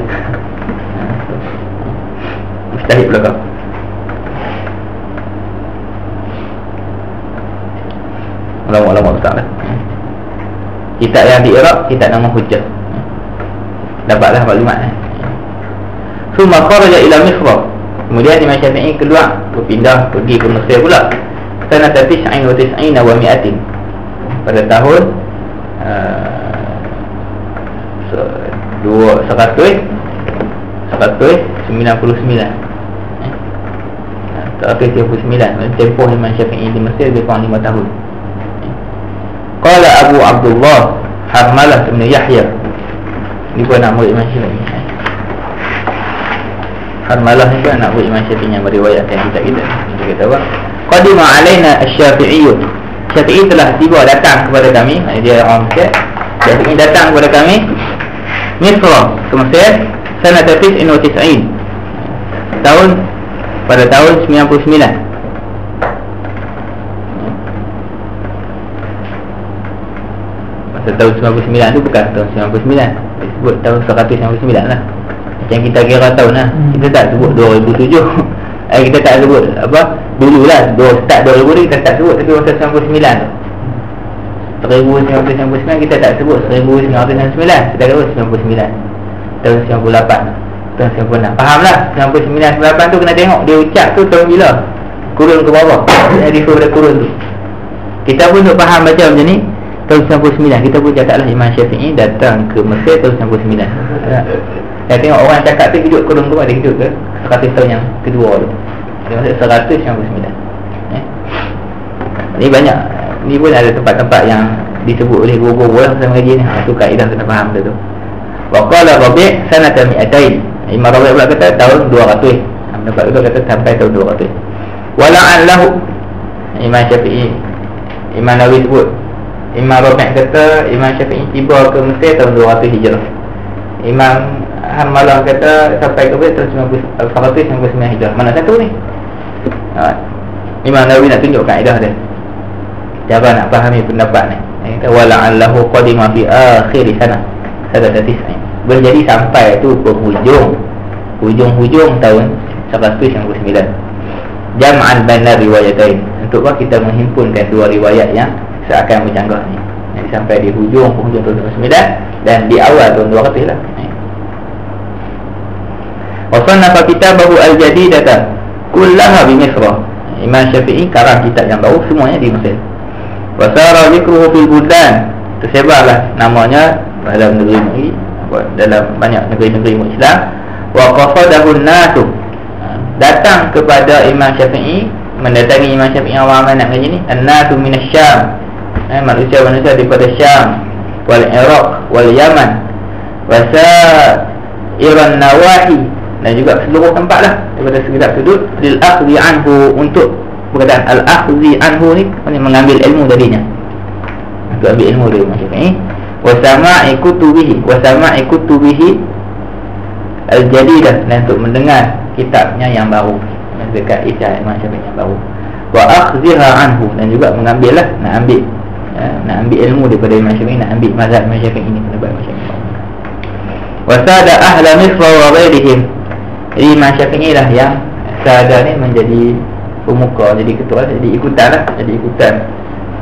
Mujtahid belakang. Ulama-ulama besar lah. Kitab yang di Iraq, kitab nama Hujjah. Dapatlah maklumat. Summa kharaja ila Misr, kemudian Imam Syafi'i keluar, berpindah pergi ke Mesir pula. Sanata 99 wa 100, pada tahun 199. 199 tempoh Imam Syafi'i di Mesir lebih kurang 5 tahun. Qala Abu Abdullah Harmalah bin Yahya, ni pun anak murid Imam Syafi'i. Harmalah ni pun anak murid Imam Syafi'i yang meriwayatkan kitab kita. Dia kata apa? Qadima alaina asy-Syafi'i, Syafi'i telah tiba, datang kepada kami. Dia orang Mesir. Syafi'i datang kepada kami Misra, ke Mesir, sanata 99, pada tahun 99. Masa tahun 99 tu bukan tahun 99, disebut tahun 199 lah. Macam kita kira tahun lah. Kita tak sebut 2007. Kita tak sebut apa, dululah start 2000 ni kita tak sebut, tapi masa 99 tu 1999 kita tak sebut 1999, kita sebut 99, tahun 98, tahun 96. Fahamlah 99 98 tu kena tengok dia ucap tu tahun bila, kurun ke bawah, jadi pada kurun tu. Kita pun untuk faham baca macam ni, tahun 99 kita pun cakaplah Imam Syafi'i datang ke Mesir tahun 99. Saya tengok orang cakap tu hidup kurun ke bawah, dia hidup ke 100 tahun yang kedua tu, dia maksud 199. Ni banyak. Ni pun ada tempat-tempat yang disebut oleh guru-guru lah dalam mengaji ni. Itu kaedah kena faham tu. Wa qala Rabi' sanata 200. Imam Rabi' pula kata tahun 200. Pendapat itu kata sampai tahun 200. Wala'an lahu, Imam Syafi'i, Imam Nawawi sebut, Imam Rabi' kata Imam Syafi'i tiba ke Mesir tahun 200 Hijrah. Imam Hanmalah kata sampai ke Mesir tahun 199 Hijrah. Mana satu ni? Imam Nawawi nak tunjuk kaedah dia, cara nak fahami pendapat ni. Kata wala'allahu qadima fi akhir sana sanata 90, boleh jadi sampai tu hujung tahun 199. Jam'an baina riwayatain, untuk apa kita menghimpunkan dua riwayat yang seakan bercanggah ni. Jadi sampai di hujung tahun 99 dan di awal tahun 200 lah. Wa sannafa kitabahu al-jadidata kullaha bi Misr. Imam Syafi'i karang kitab yang baru semuanya di Mesir. Wasara zikruhu fil buldan, tersebarlah namanya dalam negeri-negeri, dalam banyak negeri-negeri Islam. Wa qafadahu an-nasu, datang kepada Imam Syafi'i, mendatangi Imam Syafi'i awam nak kaji ni, an-nasu minasyam, manusia-manusia daripada Syam, wal Iraq, wal Yaman, wasairan nawahi, dan juga seluruh tempat lah daripada sekitar sudut, lil akhdhi anhu, untuk perkataan al-akhdhi anhu ni mengambil ilmu darinya, untuk ambil ilmu dari Imam Syafi'i. Wa sama'i kutubihi al-jadidah, dan untuk mendengar kitabnya yang baru, dekat ijazah Imam Syafi'i yang baru. Wa akhdhiha anhu, dan juga mengambil lah, nak ambil ilmu daripada Imam Syafi'i, nak ambil mazhab Imam Syafi'i ini, pendapat Imam Syafi'i. Wa sada ahla Misr wa ghairihim, jadi Imam Syafi'i lah yang sada ni menjadi pemuka, jadi ketua, jadi ikutan lah, jadi ikutan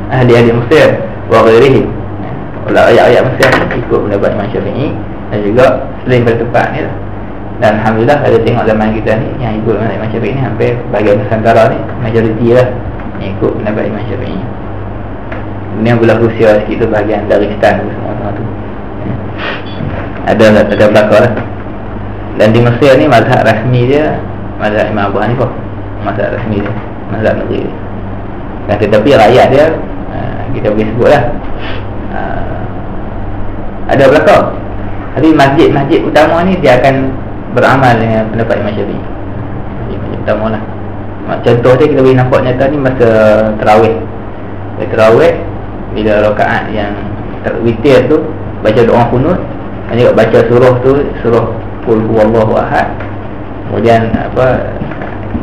ahli-ahli Mesir wa ghairihim, ayat-ayat Mesir ikut pendapat Imam Syafi'i, dan juga selain pada tempat ni lah. Dan alhamdulillah ada tengok zaman kita ni yang ikut Imam Syafi'i ni hampir bahagian Nusantara ni majoriti lah yang ikut pendapat Imam Syafi'i. Kemudian belah Rusia sikit tu, bahagian Dagestan tu, semua tu ada belakang lah. Dan di Mesir ni mazhab rasmi dia mazhab Imam Abu Hanifah, mazhab rasmi dia, mazhab negeri dia. Dan tetapi rakyat dia kita boleh sebut lah ada belakang. Tapi masjid-masjid utama ni dia akan beramal dengan pendapat Imam Syafi'i, masjid utama lah. Contoh dia kita boleh nampak nyata ni masa tarawih. Tarawih bila rakaat yang witir tu baca doa kunut, dan juga baca surah tu, surah Qul huwallahu ahad. Kemudian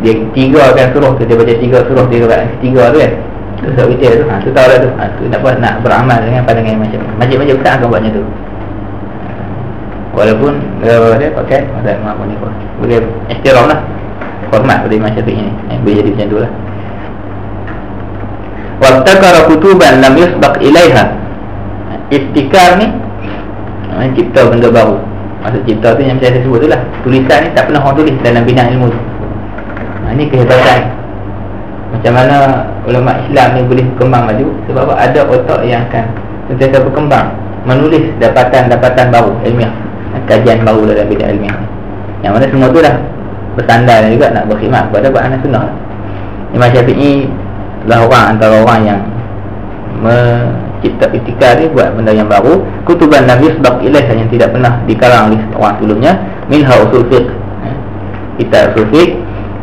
dia tigakan surah tu, dia baca 3 surah di rakaat ketiga tu kan. Tu surah witir tu, tu tahu lah tu. Tu nak beramal dengan pandangan Imam Syafi'i. Masjid-masjid besar akan buatnya tu. Walaupun dia pakai mazhab Imam Abu Hanifah, boleh ihtiram lah, hormat pada Imam Syafi'i ni, boleh jadi macam tu lah. Wabtakara kutuban lam yusbaq ilaiha, iftikar ni cipta benda baru. Maksud cipta tu yang saya sebut tu lah, tulisan ni tak pernah orang tulis dalam bidang ilmu tu. Ini kehebatan. Macam mana ulama Islam ni boleh berkembang maju, sebab ada otak yang akan sentiasa berkembang, menulis dapatan-dapatan baru ilmiah, kajian baru dalam bidang ilmiah, yang mana semua tu dah bersandar dan juga nak berkhidmat kepada Quran dan Sunnah. Imam Syafi'i lah antara orang yang mencipta iftikar ni, buat benda yang baru. Kutuban lam yusbaq ilaiha, yang tidak pernah dikarang oleh orang sebelumnya. Minha usul fiqh, kitab usul fiqh.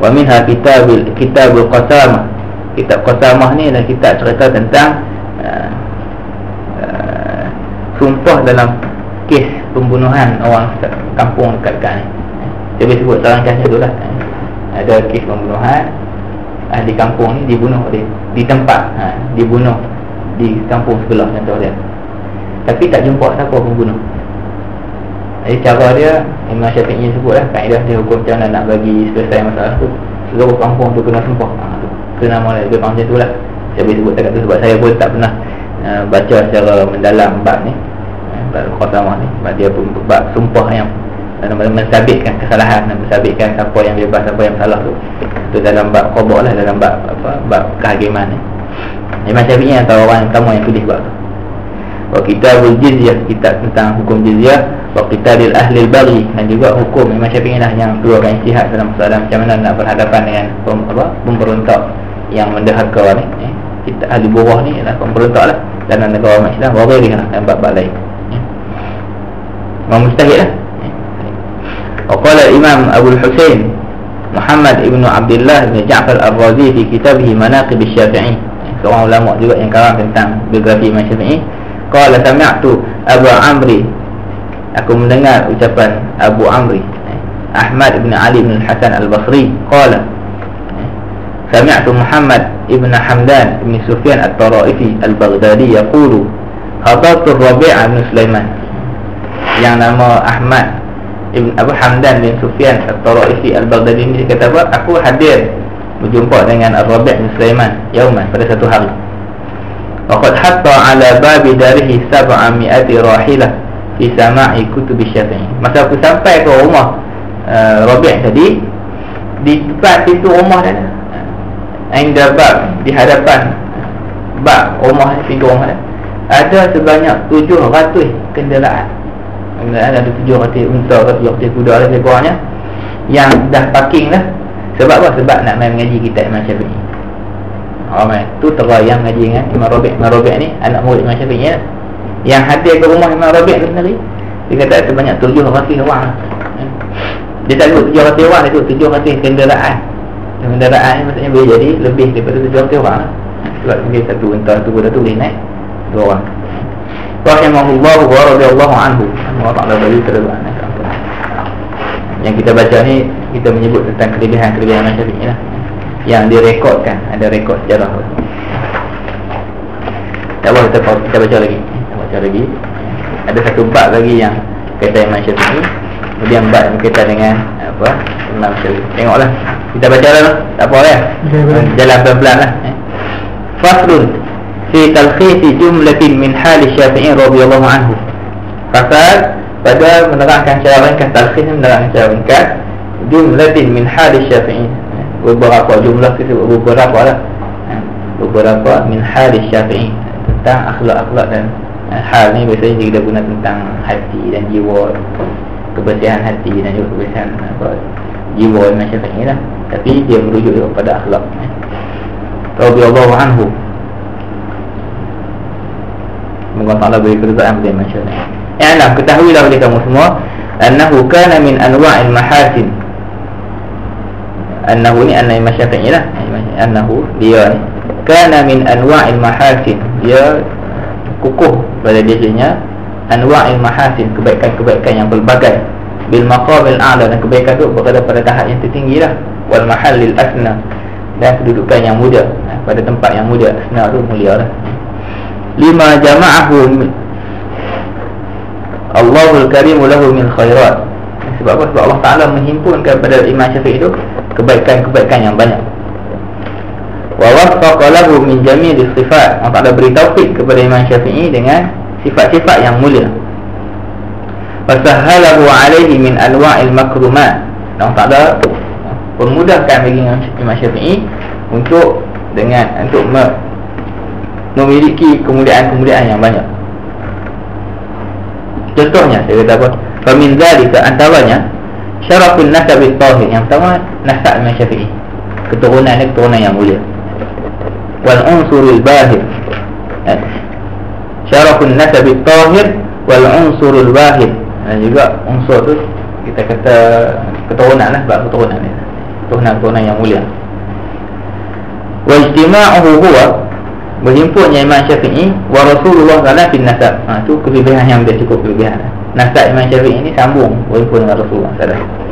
Wa minha kitabul qasamah. Kitab qasamah ni adalah kitab cerita tentang sumpah dalam kes pembunuhan orang kampung dekat-dekat ni. Saya boleh sebut terangkasnya tu lah. Ada kes pembunuhan, ahli kampung ni dibunuh di tempat, dibunuh di kampung sebelah contoh dia, tapi tak jumpa siapa pembunuh. Jadi cara dia, Imam Syafi'i sebut lah, kaedah dia hukum macam mana nak bagi selesai masalah tu, seluruh kampung tu kena sumpah. Tu nama dia macam tu lah. Saya boleh sebut dekat tu sebab saya pun tak pernah baca secara mendalam bab ni, bab khatamah ni, bab dia pun bab sumpah yang mensabitkan kesalahan dan mensabitkan siapa yang bebas, siapa yang salah tu. Itu dalam bab qada lah, dalam bab bab kehakiman ni. Imam Syafi'i antara orang yang pertama yang tulis bab tu. Wa kitabul jizyah, kitab tentang hukum jizyah. Wa kitabul ahli al-baghi, dan juga hukum Imam Syafi'i lah yang keluarkan ijtihad dalam masalah macam mana nak berhadapan dengan pemberontak yang menderhaka ni. Kita ahli buruh ni adalah pemberontak lah dalam negara umat Islam. Wa ghairiha, dan bab-bab lain. Mustahil lah. Waqala Imam Abu Husain Muhammad ibn Abdullah bin Ja'far al-Razi fi kitabih Manaqib al-Syafi'i, seorang ulama juga yang karang tentang biografi Imam Syafi'i. Qala sami'tu Abu Amri, aku mendengar ucapan Abu Amri Ahmad ibn Ali bin Hasan al-Basri. Qala sami'tu Muhammad ibn Hamdan ibn Sufyan at-Taraifi al-Baghdadi yaqulu khatabtu Rabi' bin Sulaiman, yang nama Ahmad Ibn Abu Hamdan bin Sufyan at-Taraifi al-Baghdadi ini kata apa? Aku hadir berjumpa dengan Rabi' bin Sulaiman yauman, pada satu hari. Waqad hatta ala babi darihi 700 rahilah fi sama'i kutub Syafi'i. Masa aku sampai ke rumah Rabi' tadi, di depan pintu rumah dia inda bab, di hadapan bab rumah, pintu rumah dia, ada sebanyak 700 kenderaan. Ada 700 unta ke 700 kuda lah lebih kurangnya, yang dah parking lah. Sebab apa? Sebab nak main mengaji kita Imam Syafi'i. Ramai tu terayang mengaji dengan Imam Rabi'. Imam Rabi' ni anak murid Imam Syafi'i lah. Yang hadir ke rumah Imam Rabi' tu sendiri, dia kata sebanyak 700 orang lah. Dia tak sebut 700 orang, dia sebut 700 kenderaan. Kenderaan ni maksudnya boleh jadi lebih daripada 700 orang lah. Sebab mungkin satu unta, satu kuda tu boleh naik 2 orang. Rahimahullah wa radiyallahu anhu. Allah Ta'ala bagi terlalu. Yang kita baca ni, kita menyebut tentang kelebihan-kelebihan Imam Syafi'i lah, yang direkodkan, ada rekod sejarah. Tak apa, kita baca lagi. Ada satu bab lagi yang kata Imam Syafi'i, kemudian bab yang berkaitan dengan apa, Imam Syafi'i. Tengoklah, kita baca lah, tak apa ya, jalan pelan-pelan lah. Faslun fi talkhisi jumlatin min hali Syafi'i radhiyallahu anhu. Fasal pada menerangkan cara ringkas, talkhis ni menerangkan cara ringkas jumlatin min hali Syafi'i. Beberapa jumlah kita beberapa lah, beberapa min hali Syafi'i, tentang akhlak-akhlak dan hal ni biasanya kita guna tentang hati dan jiwa, kebersihan hati dan juga kebersihan jiwa Imam Syafi'i lah, tapi dia merujuk kepada akhlak. Radhiyallahu anhu. Semoga Allah beri keridaan kepada Imam Syafi'i. I'lam, ketahuilah oleh kamu semua, annahu kana min anwa'il mahasin. Annahu ni anna Imam Syafi'i lah, annahu dia ni kana min anwa'il mahasin, dia kukuh pada dirinya anwa'il mahasin, kebaikan-kebaikan yang pelbagai, bil maqamil a'la, dan kebaikan itu berada pada tahap yang tertinggi lah, wal mahallil asna, dan kedudukan yang mulia, pada tempat yang mulia. Asna tu mulia lah. Lima jama'ahu Allahul Karim lahu min khairat. Sebab apa? Sebab Allah Ta'ala menghimpunkan kepada Imam Syafi'i itu kebaikan-kebaikan yang banyak. Wa waffaqa lahu min jami'is sifat. Allah Ta'ala beri taufik kepada Imam Syafi'i dengan sifat-sifat yang mulia. Wa sahhalahu alaihi min anwa'il makrumat. Allah Ta'ala permudahkan bagi Imam Syafi'i untuk memiliki kemuliaan-kemuliaan yang banyak. Contohnya, saya kata apa? Famin dzalika, antaranya syarafun nasabit tahir. Yang pertama, nasab Imam Syafi'i, keturunan dia keturunan yang mulia. Wal unsurul bahir, syarafun nasabit tahir wal unsurul bahir. Dan juga unsur tu kita kata keturunan lah, sebab keturunan ni keturunan yang mulia. Wa ijtima'uhu huwa, berhimpunnya Imam Syafi'i wa Rasulullah sallallahu alaihi nasab. Itu kelebihan yang dia cukup kelebihan. Nasab Imam Syafi'i ini sambung, berhimpun dengan Rasulullah sallallahu alaihi wasallam.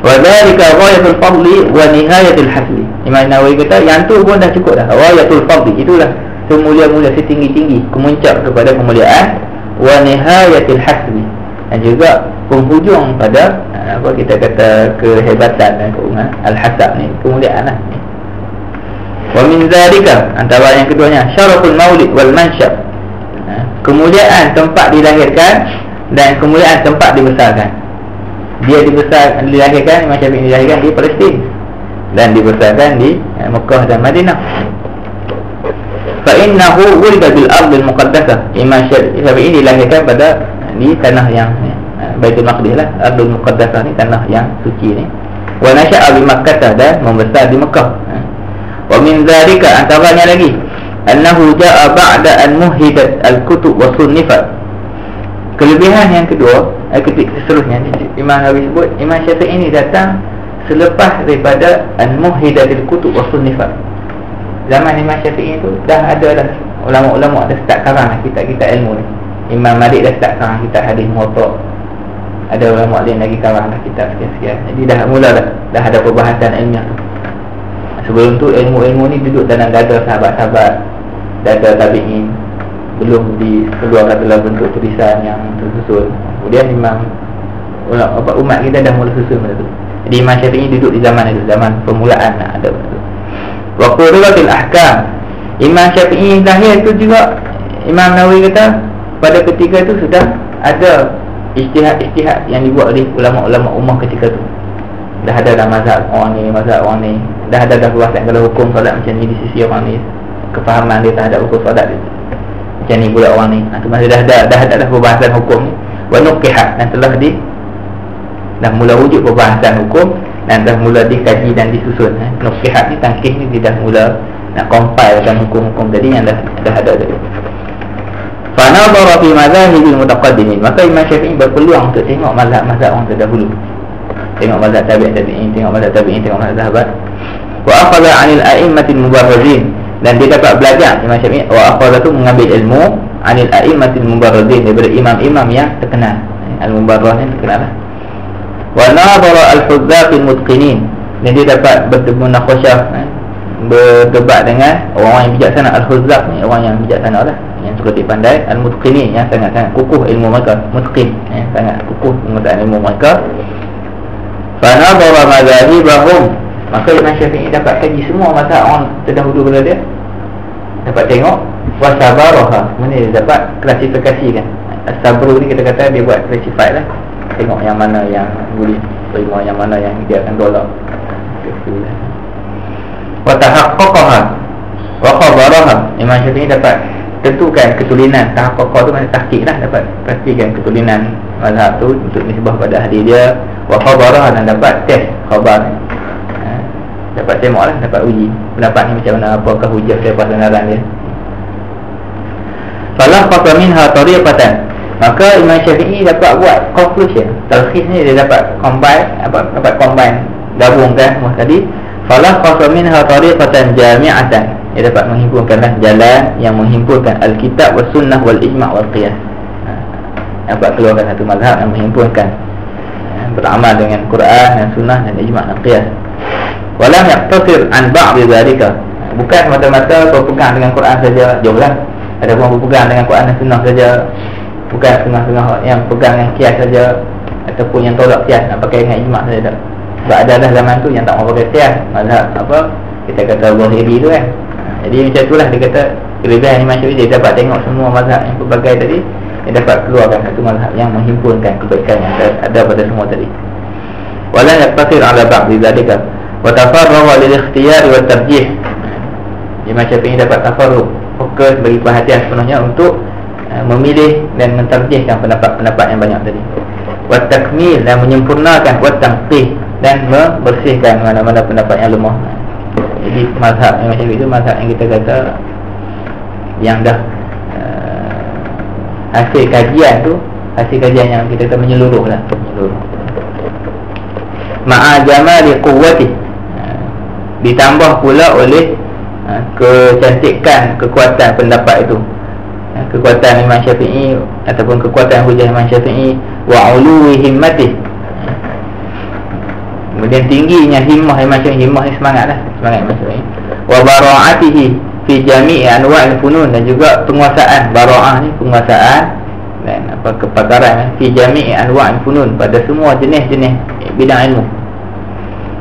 Wa dzalika ghayatul fadli wa nihayatul hasbi. Imam Nawawi kata yang tu pun dah cukup dah. Ghayatul fadli, itulah semulia-mulia, setinggi-tinggi, kemuncak kepada kemuliaan, wa nihayatul hasbi, dan juga penghujung pada apa kita kata kehebatan dan keungan al-hasab ni, kemuliaan lah. Wa min dzalika, antara yang keduanya, syaraful maulid wal mansyab, kemuliaan tempat dilahirkan dan kemuliaan tempat dibesarkan. Dia dilahirkan, Imam Syafi'i dilahirkan di Palestin dan dibesarkan di Mekah dan Madinah. Fa innahu wulida bil ardil muqaddasah. Imam Syafi'i dilahirkan di tanah yang Baitul Maqdis lah, ardul muqaddasah ni, tanah yang suci ni. Wa nasha'a bi Makkah, dan membesar di Mekah. Wa min dzalika, antaranya lagi, annahu jaa ba'da an muhidat al-kutub wa sunnifat. Kelebihan yang kedua, seterusnya Imam Nawawi sebut, Imam Syafi'i ini datang selepas daripada an muhidat al-kutub wa sunnifat. Zaman Imam Syafi'i itu dah ada dah ulama-ulama dah start karang kitab-kitab ilmu ni. Imam Malik dah start karang kitab hadis Muwatta. Ada ulama lain lagi karang dah kitab sekian-sekian. Jadi dah mula dah ada perbahasan ilmiah tu. Sebelum tu ilmu-ilmu ni duduk dalam dada sahabat-sahabat, dada tabi'in, belum dikeluarkan dalam bentuk tulisan yang tersusun. Kemudian umat kita dah mula susun benda tu. Jadi Imam Syafi'i duduk di zaman itu, zaman permulaan ada benda tu. Wa qurratul ahkam. Imam Syafi'i lahir tu juga, Imam Nawawi kata pada ketika itu sudah ada ijtihad-ijtihad yang dibuat oleh ulama-ulama ummah ketika tu. Dah ada dalam mazhab orang ni, dah ada perbahasan kalau hukum solat macam ni di sisi orang ni, kefahaman dia terhadap hukum solat dia macam ni pula orang ni. Tu masih dah ada perbahasan hukum ni. Wa nuqihat, dan telah dah mula wujud perbahasan hukum dan dah mula dikaji dan disusun. Nuqihat ni, tangkih ni dia dah mula nak compilekan hukum-hukum tadi yang dah ada tadi. Fa nadhara fi madhahibil mutaqaddimin, maka Imam Syafi'i berpeluang untuk tengok mazhab-mazhab orang terdahulu, tengok mazhab tabi'in, tengok mazhab tabi'in, tengok mazhab sahabat. Wa akhadha 'anil a'immatil mubarrazin, dan dia dapat belajar Imam Syafi'i. Wa akhadha tu mengambil ilmu 'anil a'immatil mubarrazin, daripada imam-imam yang terkenal. Al-mubarraz ni terkenal lah. Wa nadhara al-huzzaqil mutqinin, dan dia dapat bermunaqasyah, berdebat dengan orang yang bijaksana. Al-huzzaq ni orang yang bijaksana lah, yang suka pandai. Al-mutqinin, yang sangat-sangat kukuh ilmu mereka. Mutqin, yang sangat kukuh pengetahuan ilmu mereka. Fa nadhara madhahibahum, maka Imam Syafi'i dapat kaji semua mazhab orang terdahulu pada dia, dapat tengok. Wasabaraha, mana dia dapat klasifikasikan. As-sabru ni kita kata dia buat classify lah, tengok yang mana yang boleh terima, yang mana yang dia akan tolak. Wa tahaqqaqaha wa khabaraha, Imam Syafi'i dapat tentukan ketulinan. Tahaqqaqah tu maknanya tahqiq lah, dapat pastikan ketulinan mazhab tu untuk nisbah pada ahli dia. Wa khabaraha, dan dapat test khabar, dapat tengok lah, dapat uji pendapat ni macam mana, apakah hujah dia, apa kebenaran dia. Falah qasa minha tariqatan, maka Imam Syafi'i dapat buat conclusion, talkhis ni dia dapat combine, gabungkan semua tadi. Falah qasa minha tariqatan jami'atan, dia dapat menghimpunkanlah jalan yang menghimpunkan al-kitab was sunnah wal ijma' wal qiyas. Dapat keluarkan satu mazhab yang menghimpunkan beramal dengan Quran dan sunnah dan ijma' dan qiyas. Walam yaqtasir an ba'd dzalika, bukan semata-mata berpegang dengan Quran saja, jauhlah. Ada orang berpegang dengan Quran dan sunnah saja, bukan setengah-setengah yang pegang dengan qiyas saja, ataupun yang tolak qiyas nak pakai dengan ijma' saja tak. Sebab ada zaman tu yang tak mau pakai qiyas, mazhab apa kita kata zahiri tu kan. Jadi macam itulah dia kata kelebihan Imam Syafi'i, dia dapat tengok semua mazhab yang pelbagai tadi, dia dapat keluarkan satu mazhab yang menghimpunkan kebaikan yang ada pada semua tadi. Wala yaqtasir ala ba'd dzalika wa tafarraga lil ikhtiyar wa tarjih. Imam Syafi'i dapat tafarruq, fokus, bagi perhatian sepenuhnya untuk memilih dan mentarjihkan pendapat-pendapat yang banyak tadi. Wa takmil, dan menyempurnakan. Wa tanqih, dan membersihkan mana-mana pendapat yang lemah. Jadi mazhab Imam Syafi'i itu mazhab yang kita kata yang dah hasil kajian yang kita kata menyeluruh lah, menyeluruh. Ma'a jamali quwwati, ditambah pula oleh kecantikan, kekuatan pendapat itu, kekuatan Imam Syafi'i ataupun kekuatan hujah Imam Syafi'i. Wa uluwi himmati, kemudian tingginya himmah Imam Syafi'i. Himmah ni semangat lah, semangat Imam Syafi'i. Wa bara'atihi fi jami'i anwa'il funun, dan juga penguasaan. Bara'ah ni penguasaan dan kepakaran fi jami'i anwa'il funun, pada semua jenis-jenis bidang ilmu.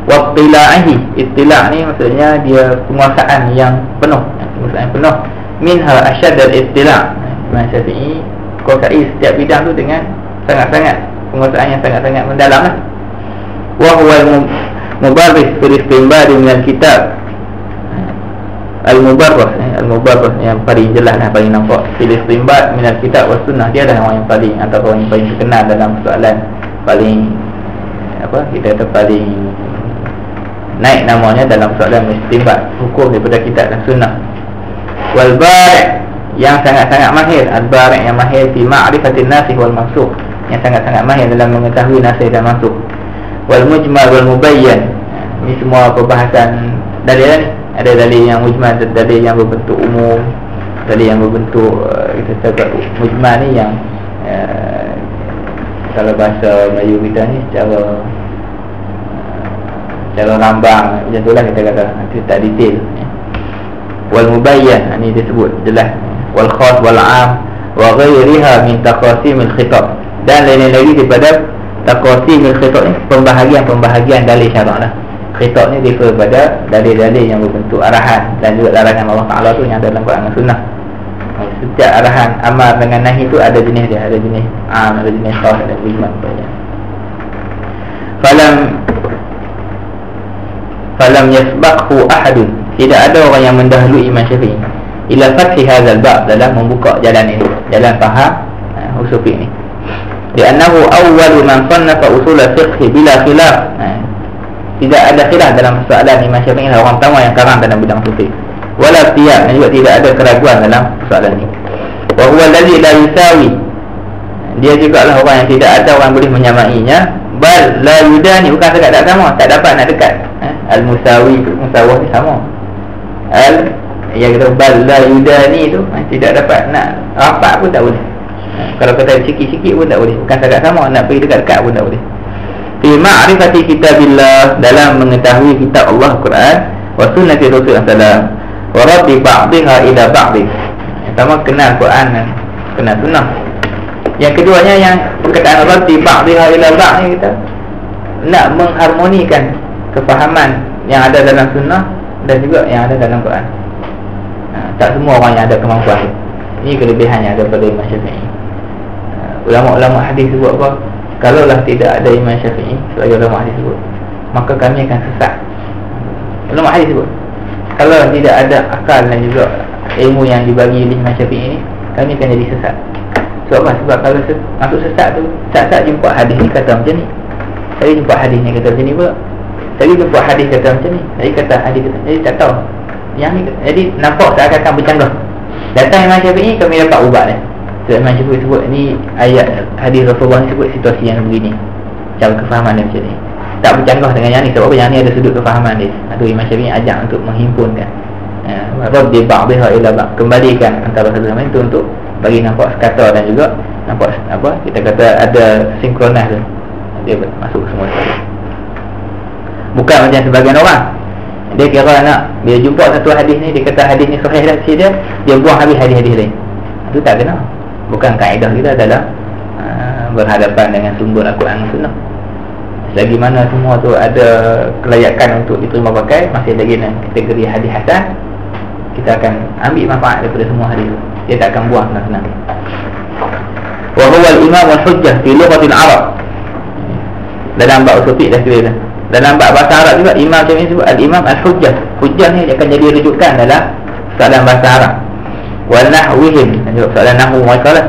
Wa ittila'ihi, ittila' ni maksudnya dia penguasaan yang penuh, penguasaan penuh. Minha asyad al-ittila', Imam Syafi'i kuasai setiap bidang tu dengan sangat-sangat penguasaan yang sangat-sangat mendalam lah. Wa huwa al-mubarris fil istinbad min al-kitab, al-mubarras, al-mubarras yang paling jelas dan paling nampak. Fil istinbad min al-kitab was sunnah, dia adalah orang yang paling, antara orang yang paling terkenal dalam soalan, paling kita kata paling naik namanya dalam soalan istinbad hukum daripada kitab dan sunnah. Wal bari', yang sangat-sangat mahir. Al-bari' yang mahir fi ma'rifatin nasikh wal mansukh, yang sangat-sangat mahir dalam mengetahui nasikh dan mansukh. Wal mujmal wal mubayyan, ini semua perbahasan dalil ni. Ada dalil yang mujmal, dalil yang berbentuk umum, dalil yang berbentuk kita sebut mujmal ni yang kalau bahasa Melayu kita ni secara rambang macam tu lah kita kata, nanti tak detail. Wal mubayyan, ini disebut jelas. Wal khas wal am wa ghairiha min taqasimil khitab, dan lain-lain lagi daripada taqasimil khitab ni, pembahagian dalil syarak lah. Khitab ni refer pada dalil-dalil yang berbentuk arahan, dan juga larangan Allah Ta'ala tu yang ada dalam Quran dan Sunnah. Setiap arahan amar dengan nahi tu ada jenis dia, ada jenis am, ada jenis khas, ada ijma'. walam yasbaqhu ahadun, tidak ada orang yang mendahului Imam Syafi'i ila fathi hadzal bab, dalam membuka jalan ini, jalan faham usul fiqh ni. Li'annahu awwalu man sannafa usul fiqh bila khilaf. Tidak ada khilaf dalam persoalan Imam Syafi'i lah, orang pertama yang karang dalam bidang usul fiqh. Wala tiyab, dan juga tidak ada keraguan dalam persoalan ini. Wa huwa alladhi la yusawi, dia juga lah orang yang tidak ada orang boleh menyamainya. Bal la yudani, bukan sekadar tak sama, tak dapat nak dekat. Al-musawi tu, musawah ni sama. Yang kata bal la yudani tu tidak dapat nak rapat pun tak boleh. Kalau kata sikit-sikit pun tak boleh, bukan sekadar sama, nak pergi dekat-dekat pun tak boleh. Fi ma'rifati kitabillah, dalam mengetahui kitab Allah Quran, wa sunnati Rasul sallallahu, wa raddi ba'dihha ila ba'dih. Pertama kenal Quran dan kenal sunnah. Yang keduanya yang perkataan raddi ba'dihha ila ba'd ni, kita nak mengharmonikan kefahaman yang ada dalam sunnah dan juga yang ada dalam Quran. Tak semua orang yang ada kemampuan. Ini kelebihan yang ada pada Imam Syafi'i. Ulama-ulama hadis sebut apa? Kalaulah tidak ada Imam Syafi'i sebagai ulama hadis sebut, maka kami akan sesat. Ulama hadis sebut, kalau tidak ada akal dan juga ilmu yang dibagi oleh Imam Syafi'i ini, kami akan jadi sesat. Sebab apa? Sebab kalau masuk sesat tu, sesat jumpa hadis ni kata macam ni, saya jumpa hadis ni kata macam ni pula, saya jumpa hadis kata macam ni, saya kata hadis kata, jadi tak tahu yang ni. Jadi nampak seakan-akan bercanggah. Datang Imam Syafi'i, kami dapat ubat dia. Sebab Imam Syafi'i sebut ni ayat hadis Rasulullah ni sebut situasi yang begini, cara kefahaman dia macam ni, tak bercanggah dengan yang ni. Sebab apa? Yang ni ada sudut kefahaman dia. Itu Imam Syafi'i ajak untuk menghimpunkan, raddi ba'dihha ila ba'd, kembalikan antara satu sama itu untuk bagi nampak sekata dan juga nampak apa, kita kata ada sinkronis tu, dia masuk semua sekali. Bukan macam sebagian orang, dia kira nak, bila jumpa satu hadis ni, dia kata hadis ni sahih dah dia buang habis hadis-hadis lain. Itu tak kena. Bukan kaedah kita adalah berhadapan dengan sumber Al-Quran dan Sunnah. Selagi mana semua tu ada kelayakan untuk diterima pakai, masih lagi dalam kategori hadis hasan, kita akan ambil manfaat daripada semua hadis tu. Dia tak akan buang senang-senang. Wa huwa al-imam al-hujjah fi lughatil Arab. Dalam bab usul fiqh dah kira dah. Dalam bab bahasa Arab juga Imam Syafi'i sebut al-imam al-hujjah. Hujjah ni akan jadi rujukan dalam soalan bahasa Arab. Wa nahwihim, dan juga soalan nahwu mereka lah.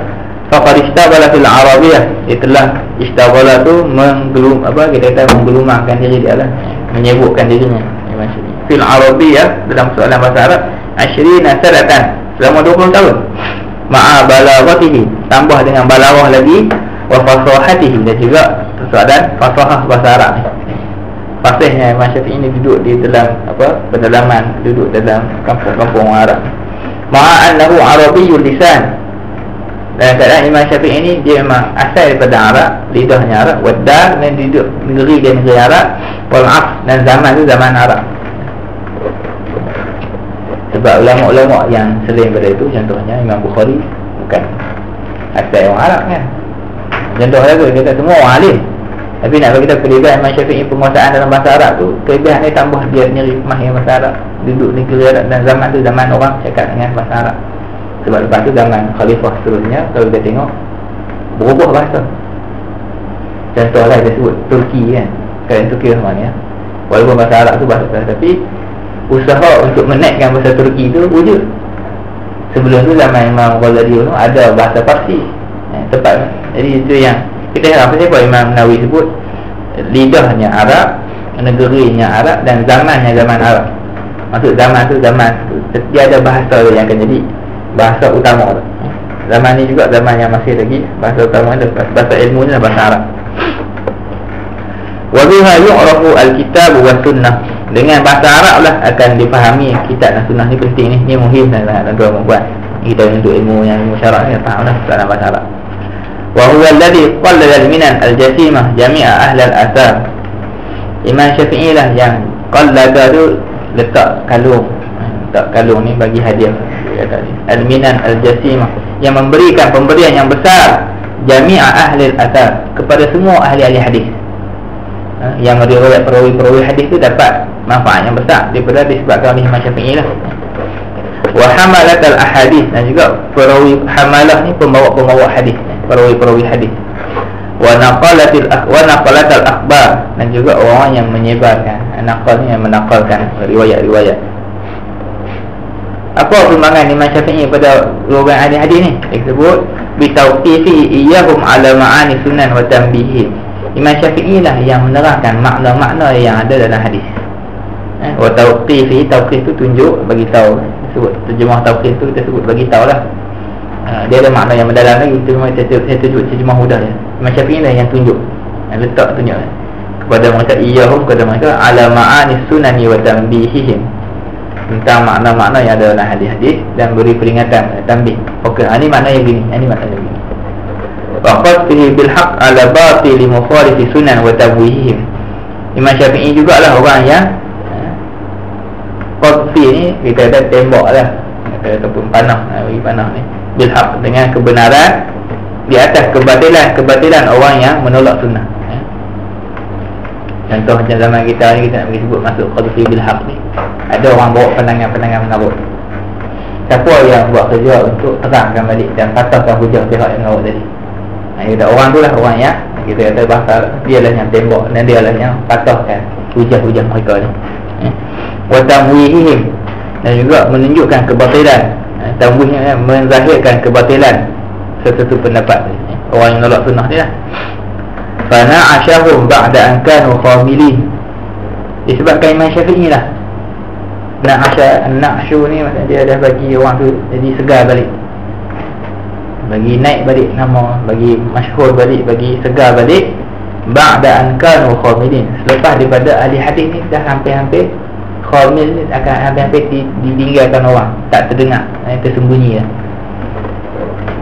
Faqad istabala fil arabiyyah, dia telah istabala tu menggelumangkan diri dia lah, menyebutkan dirinya Imam Syafi'i fil arabiyyah, dalam soalan bahasa Arab 20 sanatan, selama 20 tahun. Ma'a balaghatihi, tambah dengan balaghah lagi, wa fasahatihi, dan juga soalan fasahah bahasa Arab ni. Fasihnya Imam Syafi'i ni duduk di dalam pedalaman, duduk dalam kampung-kampung Arab. Ma'a annahu arabiyyul lisan, dan keadaan Imam Syafi'i ni dia memang asal daripada Arab, lidahnya Arab, wadar, dan duduk negeri dia negeri Arab, wal'af, dan zaman tu zaman Arab. Sebab ulama-ulama yang selain daripada itu, contohnya Imam Bukhari bukan asal orang Arab kan. Contohnya tu, dia kata semua orang alim, tapi nak bagi kita kelebihan Imam Syafi'i penguasaan dalam bahasa Arab tu, kelebihan dia tambah dia sendiri mahir bahasa Arab, duduk negeri Arab, dan zaman tu zaman orang cakap dengan bahasa Arab. Sebab lepas tu zaman khalifah seterusnya, kalau kita tengok berubah bahasa. Contohlah dia sebut Turki kan, kerana Turki sama ni walaupun bahasa Arab tu bahasa Arab, tapi usaha untuk menaikkan bahasa Turki tu wujud. Sebelum tu zaman Imam Ghazali tu ada bahasa Parsi tepat. Jadi itu yang kita harap. Apa Imam Nawawi sebut lidahnya Arab, negerinya Arab, dan zamannya zaman Arab. Maksud zaman tu dia ada bahasa yang akan jadi bahasa utama tu. Zaman ni juga zaman yang masih lagi bahasa utama dia, bahasa ilmunya bahasa Arab. Wa biha yu'rafu al-kitab wa sunnah, dengan bahasa Arab lah akan dipahami kitab dan sunnah. Ni penting ni, ni muhim lah tuan-tuan buat. Kita untuk ilmu yang ilmu syarak ni faham lah dalam bahasa Arab. Wa huwa alladhi qallala al-minan al-jasimah jami'a ahli al-athar. Imam Syafi'i lah yang qallada tu letak kalung ni bagi hadiah al-minan al-jasimah, yang memberikan pemberian yang besar, jami'a ahli al-athar, kepada semua ahli-ahli hadis. Yang meriwayat perawi-perawi hadis tu dapat manfaat yang besar daripada disebabkan oleh Imam Syafi'i lah. Wa hamalat al-ahadith, dan juga perawi hamalah ni pembawa-pembawa hadis, perawi-perawi hadis. Wa naqalat al-akhbar, dan juga orang yang menyebarkan Nakal ni yang menakalkan riwayat-riwayat. Apa pertimbangan Imam Syafi'i pada golongan ahli hadis ni? Dia sebut bitauqifi iyyahum ala ma'ani sunan wa tanbihim. Imam Syafi'i lah yang menerangkan makna-makna yang ada dalam hadis. Wa tauqifi, tauqif tu tunjuk, bagi tahu. Sebut terjemah tauqif tu kita sebut bagi tahu lah. Dia ada makna yang mendalam lagi. Saya tunjuk terjemah mudah dia. Imam Syafi'i lah yang tunjuk, yang letak tunjuk kepada mereka iyyahum, kepada mereka ala ma'ani sunani wa tanbihihim, tentang makna-makna yang ada dalam hadis-hadis dan beri peringatan, tanbih. Okey, ini makna yang begini, ini makna yang begini. Wa qasfihi bil haqq ala batil mufarifi sunan wa tabwihihim. Imam Syafi'i jugalah orang yang qasfi ni kita ada tembak lah, ataupun panah, bagi panah ni bil haqq, dengan kebenaran di atas kebatilan orang yang menolak sunnah. Contoh macam zaman kita ni, kita nak sebut masuk qadfi bil haq ni, ada orang bawa pandangan mengarut. Siapa yang buat kerja untuk terangkan balik dan patahkan hujah pihak yang mengarut tadi? Kita orang tu lah orang yang kita kata bahasa, dia lah yang tembak dan dia lah yang patahkan hujah-hujah mereka ni. Wa tamwihihim, dan juga menunjukkan kebatilan. Tamwihnya menzahirkan kebatilan sesuatu pendapat orang yang menolak sunnah ni lah. Fana'ashahum ba'da an kanu khamilin. Disebabkan Imam Syafi'i lah, Na'ashu ni maksudnya dia dah bagi orang tu jadi segar balik, bagi naik balik nama, bagi masyhur balik, bagi segar balik. Ba'da an kanu khamilin, selepas daripada ahli hadis ni dah hampir-hampir khamil, akan hampir-hampir ditinggalkan orang, tak terdengar, tersembunyi lah.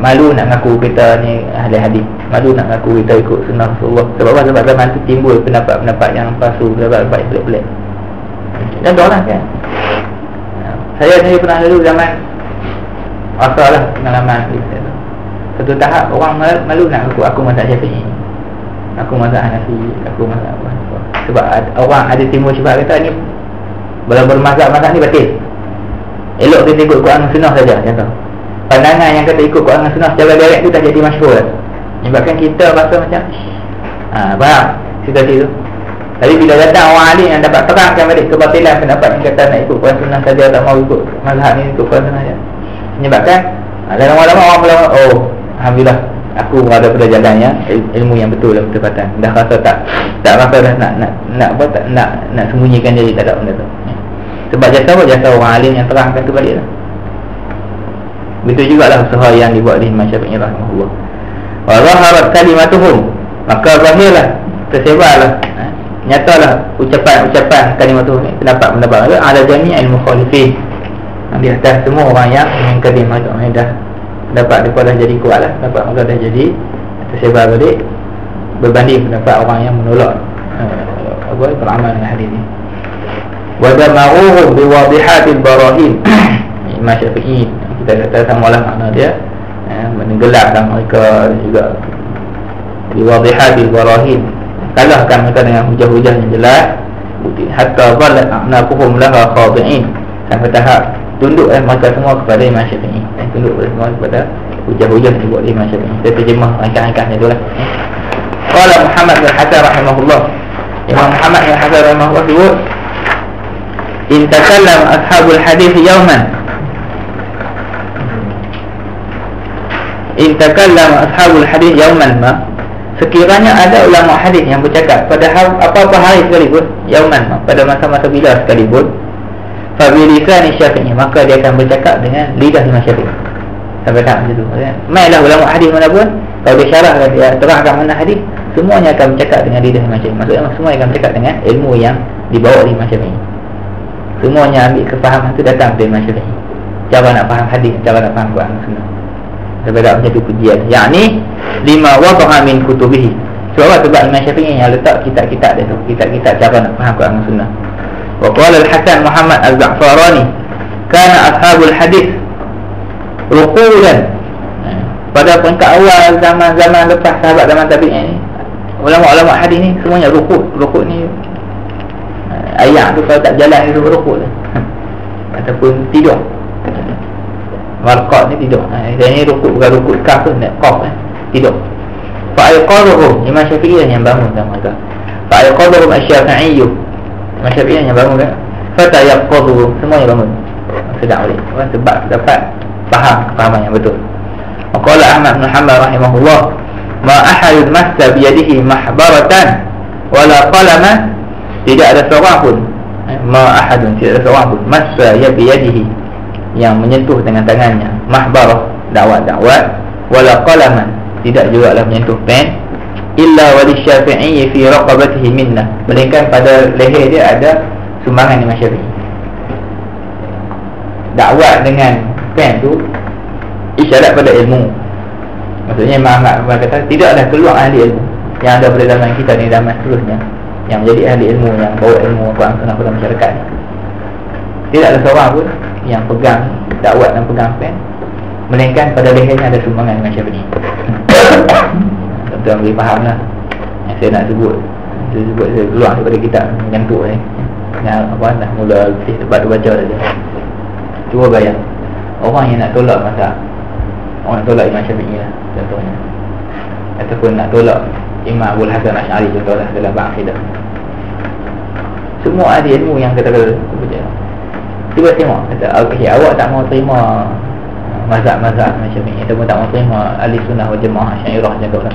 Malu nak ngaku kita ni ahli hadis, malu nak ngaku kita ikut sunnah Rasulullah. Sebab apa? Sebab zaman tu timbul pendapat-pendapat yang palsu, pendapat-pendapat yang pelik-pelik. Dan orang kan, saya sendiri pernah lalu zaman asal lah pengalaman kita. Satu tahap orang malu nak ngaku aku mazhab Syafi'i, aku mazhab Hanafi, aku mazhab apa. Sebab orang ada timbul sebab kata ni bermazhab-mazhab ni batil, elok kita ikut Quran sunnah saja. Contoh pandangan yang kata ikut Quran dan sunnah secara direct tu tak jadi masyhur lah. Menyebabkan kita rasa macam faham situasi tu. Tapi bila datang orang alim yang dapat terangkan balik kebatilan pendapat yang kata nak ikut Quran sunnah saja, tak mau ikut mazhab ni, ikut Quran sunnah saja, menyebabkan lama-lama orang mula, oh alhamdulillah aku berada pada jalan yang ilmu yang betul dan bertepatan. Dah rasa tak rasa dah nak sembunyikan diri, tak ada benda tu. Sebab jasa orang alim yang terangkan tu balik lah. Betul jugalah usaha yang dibuat oleh Imam Syafi'i rahimahullah. Wa zaharat kalimatuhum, maka zahirlah, tersebarlah, nyatalah ucapan kalimatuhum, pendapat ada jami'il mukhalifin, di atas semua orang yang mengingkari mazhab ini. Dah pendapat mereka dah jadi kuat lah, pendapat mereka dah jadi tersebar balik berbanding pendapat orang yang menolak beramal dengan hadis ni. Wa damaruhum biwadihatil barahin. Imam Syafi'i kita kata samalah makna dia, menenggelamkan mereka juga biwadihatil barahin, kalahkan mereka dengan hujah-hujah yang jelas, bukti. Hatta zalat a'naquhum laha khadi'in, sampai tahap tunduk mereka semua kepada Imam Syafi'i, tunduk semua kepada hujah-hujah yang dibuat oleh Imam Syafi'i. Kita terjemah rangkaian-rangkaian itulah. Qala Muhammad bin Hasan rahimahullah, Imam Muhammad bin Hasan rahimahullah sebut, in takallam ashabul hadis yawman, in takallam ashabul hadis yawman ma, sekiranya ada ulama hadis yang bercakap pada apa-apa hari sekalipun, yawman ma, pada masa-masa bila sekalipun, fa bi lisan Syafi'i, maka dia akan bercakap dengan lidah Imam Syafi'i. Sampai tak macam tu. Mainlah ulama hadis mana pun, kalau dia syarahkan, dia terangkan mana hadis, semuanya akan bercakap dengan lidah Imam Syafi'i. Maksudnya semua akan bercakap dengan ilmu yang dibawa oleh Imam Syafi'i. Semuanya ambil kefahaman tu datang dari Imam Syafi'i. Cara nak faham hadis, cara nak faham Quran sunnah. Sebab macam tu pujian. Yakni lima wadaha min kutubihi. Sebab apa? Sebab Imam Syafi'i yang letak kitab-kitab dia tu, kitab-kitab cara nak faham Quran sunnah. Wa qala al-Hasan Muhammad al-Za'farani, kana ashabul hadis ruqulan. Pada peringkat awal zaman-zaman lepas sahabat zaman tabi'in ni, ulama-ulama hadis ni semuanya rukuk. Rukuk ni ayat tu kalau tak jalan itu rukuk lah. Ataupun tidur. Warqat ni tidur. Dan ni rukuk, bukan rukuk kaf tu, qaf tidur. Fa ayqadhum, Imam Syafi'i yang bangun sama mereka. Fa ayqadhum asy-Syafi'i, Imam Syafi'i yang bangun kan. Fatayaqadhu, semuanya bangun. Sedang balik. Sebab dapat fahaman yang betul. Qala Ahmad bin Hanbal rahimahullah, ma ahadun massa bi yadihi mahbaratan wala qalaman, tidak ada seorang pun, ma ahadun, tidak ada seorang pun, massa bi yadihi, yang menyentuh dengan tangannya mahbarah, dakwat, wala qalaman, tidak juga lah menyentuh pen, illa wali Syafi'i fi raqabatihi minnah, melainkan pada leher dia ada sumbangan Imam Syafi'i. Dakwat dengan pen tu isyarat pada ilmu. Maksudnya Imam Ahmad kata tidaklah keluar ahli ilmu yang ada pada zaman kita ni, zaman seterusnya, yang menjadi ahli ilmu, yang bawa ilmu Quran Sunnah pada masyarakat ni, tidaklah seorang pun yang pegang dakwat dan pegang pen, melainkan pada lehernya ada sumbangan Imam Syafi'i. Tuan-tuan boleh faham lah yang saya nak sebut. Saya keluar daripada kitab menyentuh ni, yang apa dah mula sebab tu baca tadi. Cuba bayang orang yang nak tolak mazhab, orang nak tolak Imam Syafi'i lah contohnya, ataupun nak tolak Imam Abdul Hasan Asy'ari contohlah dalam bab akidah. Semua ahli ilmu yang kata cuba tengok, kata okay, awak tak mau terima mazhab-mazhab Imam Syafi'i, ataupun tak mau terima ahli sunnah wal jamaah Asy'ariyah contohlah,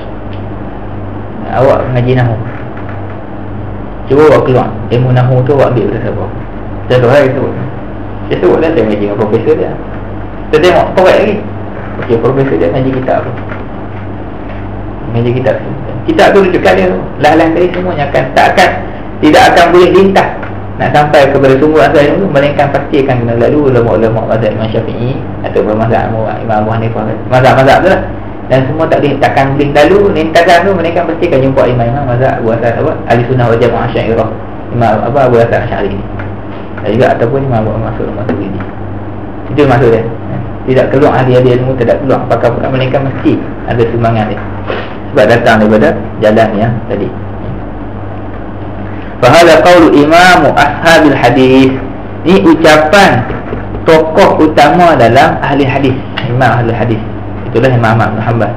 awak mengaji nahwu, cuba awak keluar ilmu nahwu tu awak ambil dari siapa? Contohlah saya sebut lah, saya mengaji dengan profesor dia. Kita tengok korek lagi. Okey, profesor dia mengaji kitab tu. Mengaji kitab tu. Kitab tu rujukan dia tu. Lah-lah tadi semuanya tidak akan boleh lintas nak sampai kepada sumber asal ilmu tu, melainkan pasti akan kena lalu ulama-ulama mazhab Imam Syafi'i ataupun mazhab Imam Abu Hanifah, mazhab-mazhab tu lah. Dan semua takkan boleh lalu lintasan tu, melainkan pasti akan jumpa imam-imam mazhab Abu Hasan Ahli Sunnah wal Jamaah Asy'ariyah, Imam Abu Hasan Asy'ari ni. Dan juga ataupun Imam Abu Maturidi. Itu maksud dia. Tidak keluar ahli-ahli ilmu, tidak keluar pakar-pakar, melainkan mesti ada sumbangan dia, sebab datang daripada jalan yang tadi. Fahala qaulu imamu ashabil hadis, ini ucapan tokoh utama dalam ahli hadis, imam ahli hadis, itulah Imam Ahmad bin Hanbal.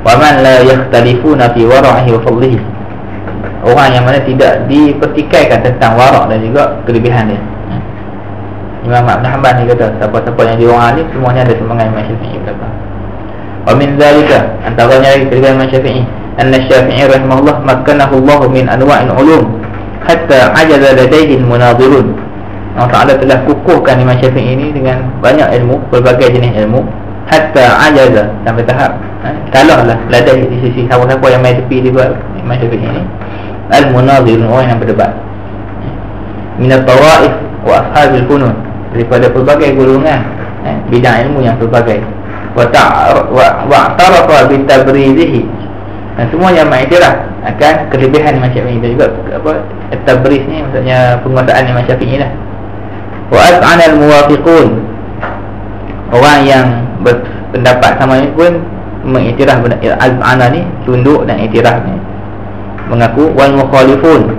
Wa man la yakhtalifuna fi wara'ihi wa fadlihi, orang yang mana tidak dipertikaikan tentang warak dan juga kelebihan dia. Imam Ahmad bin Hanbal ni kata siapa-siapa yang di orang alim semuanya ada sumbangan Imam Syafi'i berapa. Wa min zalika, antaranya kelebihan Imam Syafi'i, anna Syafi'i rahimahullah makkanahu Allah min anwa'il ulum hatta ajaza ladaihi al-munadhirun. Allah Ta'ala telah kukuhkan Imam Syafi'i ini dengan banyak ilmu, berbagai jenis ilmu, hatta ajaza, sampai tahap kalahlah ladaihi, di sisi siapa-siapa yang main tepi di buat Imam Syafi'i ini, al-munadhirun, orang yang berdebat, min at-tawaif wa ashabil funun, daripada pelbagai golongan bidang ilmu yang pelbagai, wa'tarafa bitabrizihi, dan semuanya mengiktiraf akan kelebihan Imam Syafi'i. Dan juga tabriz ni maksudnya penguasaan Imam Syafi'i lah. Wa az'ana al-muwafiqun, orang yang berpendapat sama ni pun mengiktiraf az'ana ni, tunduk dan iktiraf ni, mengaku. Wal mukhalifun,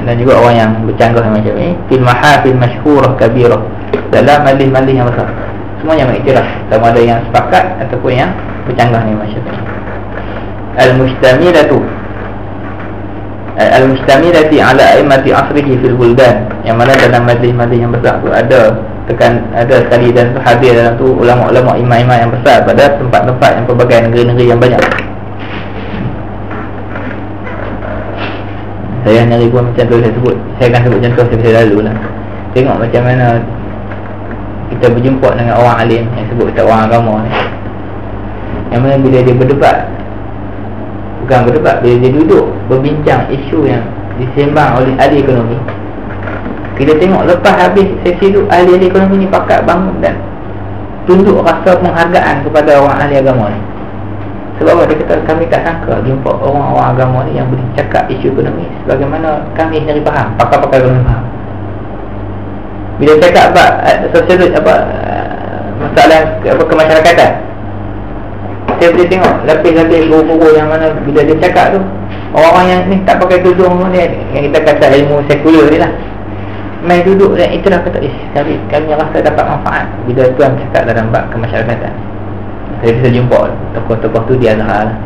dan juga orang yang bercanggah Imam Syafi'i, fil mahafil masyhurah kabirah, dalam majlis-majlis yang besar, semuanya mengiktiraf, sama ada yang sepakat ataupun yang bercanggah dengan Imam Syafi'i. Al-mustamilati ala a'immati asrihi fil buldan, yang mana dalam majlis-majlis yang besar tu ada sekali dan tu hadir dalam tu ulama-ulama, imam-imam yang besar pada tempat-tempat yang pelbagai negeri-negeri yang banyak. Saya hanya ribuan macam tu saya akan sebut contoh saya lalu lah. Tengok macam mana kita berjumpa dengan orang alim yang sebut kita orang agama ni, yang mana bila dia berdebat, bukan berdebat, bila dia duduk berbincang isu yang disembang oleh ahli ekonomi, kita tengok lepas habis sesi tu, ahli ekonomi ni pakat bangun dan tunduk rasa penghargaan kepada orang ahli agama ni. Sebab apa? Dia kata kami tak sangka jumpa orang-orang agama ni yang boleh cakap isu ekonomi sebagaimana kami sendiri faham, pakar-pakar ekonomi faham. Bila cakap sosial masalah kemasyarakatan, saya boleh tengok lapis-lapis guru-guru yang mana bila dia cakap tu, orang-orang yang ni tak pakai tudung ni, yang kita kata ilmu sekular ni lah, main duduk dan itulah kata kami rasa dapat manfaat bila tuan cakap dalam bab kemasyarakatan. Saya bisa jumpa tokoh-tokoh tu di Azhar lah.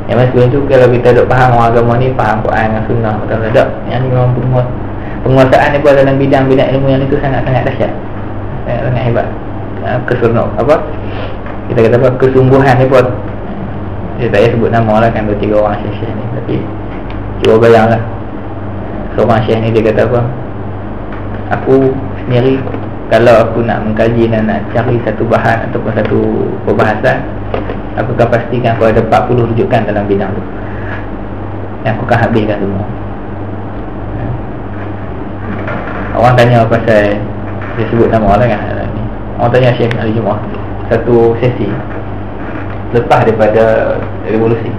Yang mana sebelum tu kalau kita duk faham orang agama ni, faham Quran dan Sunnah, betul-betul yang ni memang penguasaan dia buat dalam bidang-bidang ilmu yang itu sangat-sangat dahsyat, sangat hebat. Kita kata apa, kesungguhan dia buat. Saya tak payah sebut nama lah kan, 2-3 orang syekh ni, tapi cuba bayanglah, seorang syekh ni dia kata apa, aku sendiri kalau aku nak mengkaji dan nak cari satu bahan ataupun satu perbahasan, aku akan pastikan aku ada 40 rujukan dalam bidang tu yang aku akan habiskan semua. Orang tanya pasal, dia sebut nama lah kan ni. Orang tanya Syekh hari Jumaat satu sesi lepas daripada revolusi,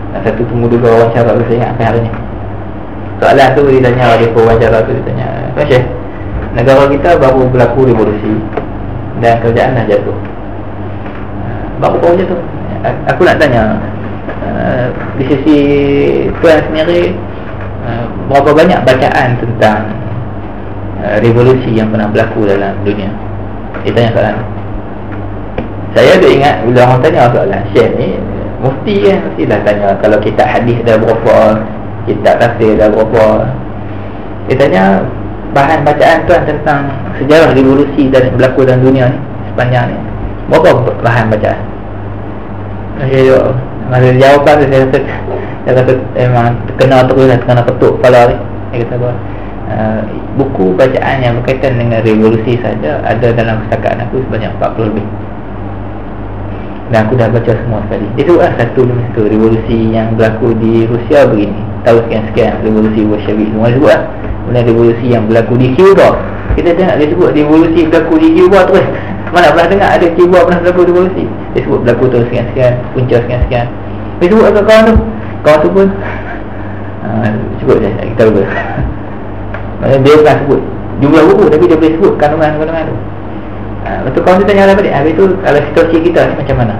dan satu tunggu dulu wawancara tu, saya ingat sampai hari ni. Soalan tu dia tanya, dia wawancara tu dia tanya, Syekh, negara kita baru berlaku revolusi dan kerajaan dah jatuh, baru jatuh. Aku nak tanya, di sisi tuan sendiri, berapa banyak bacaan tentang revolusi yang pernah berlaku dalam dunia? Dia tanya soalan. Saya ada ingat bila orang tanya soalan, Syekh ni mufti kan, mestilah tanya kalau kitab hadis dah berapa, kitab tafsir dah berapa. Dia tanya bahan bacaan tuan tentang sejarah revolusi dan berlaku dalam dunia ni sepanjang ni, berapa bahan bacaan? Masa jawapan tu saya kata memang terkena terus, terkena petuk kepala ni. Dia kata apa, buku bacaan yang berkaitan dengan revolusi saja ada dalam pustakaan aku sebanyak 40 lebih, dan aku dah baca semua sekali. Dia sebut satu demi satu, revolusi yang berlaku di Rusia begini, tahun sekian-sekian, revolusi Bolshevik semua dia sebut lah. Kemudian revolusi yang berlaku di Cuba, kita tengok dia sebut revolusi berlaku di Cuba terus. Mana pernah dengar ada Cuba pernah berlaku revolusi? Dia sebut berlaku tahun sekian-sekian, punca sekian-sekian. Dia sebut ke kawan tu, kawan tu pun sebut je, kita lupa. Maksudnya dia bukan sebut jumlah buku, tapi dia boleh sebut kandungan-kandungan tu. Lepas tu kawan tu tanya lah balik, habis tu kalau situasi kita ni macam mana,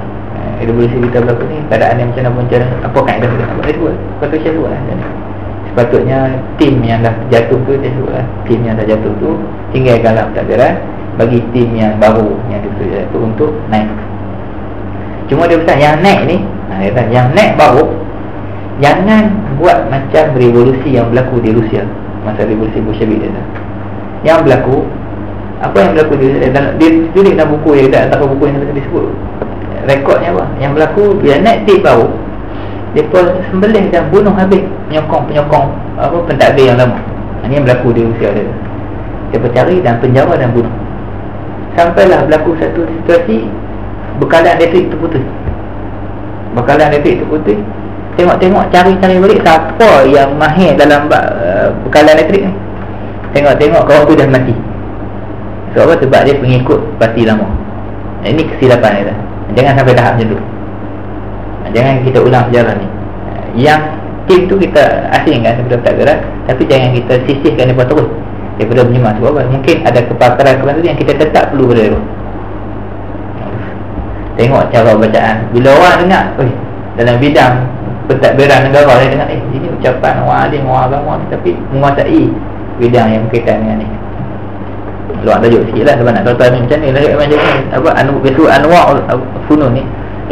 revolusi kita berlaku ni, keadaan yang macam mana, apa kaedah kita nak buat, dia sebut. Lepas tu saya sebut lah, sepatutnya tim yang dah jatuh tu, dia sebut lah, tim yang dah jatuh tu tinggalkanlah pentadbiran, bagi tim yang baru yang diperlukan itu untuk naik. Cuma dia pesan yang naik ni, dia kata yang naik baru, jangan buat macam revolusi yang berlaku di Rusia masa revolusi Bolshevik dia. Yang berlaku, apa yang berlaku dia tulis dalam buku dia, tak tahu buku yang tadi disebut rekodnya apa yang berlaku. Bila naik tim baru, dia pun sembelih dan bunuh habis penyokong apa pentadbir yang lama. Ini yang berlaku di Rusia dia. Dia bercari dan penjara dan bunuh. Sampailah berlaku satu situasi bekalan elektrik terputus. Tengok-tengok, cari-cari balik siapa yang mahir dalam bekalan elektrik ni. Tengok-tengok kawan tu dah mati. Sebab sebab dia pengikut parti lama. Ini kesilapan dia. Jangan sampai tahap macam tu. Jangan kita ulang sejarah ni. Yang tim tu kita asingkan daripada pentadbiran, tapi jangan kita sisihkan daripada terus daripada menyimak. Sebab apa? Mungkin ada kepakaran yang kita tetap perlu pada dia. Tengok cara bacaan. Bila orang dengar dalam bidang pentadbiran negara, dia dengar ini ucapan orang alim, orang agama, tapi menguasai bidang yang berkaitan dengan ni. Luar tajuk sikit lah sebab nak tahu macam ni lah, macam ni apa, biasa anwa' funun ni,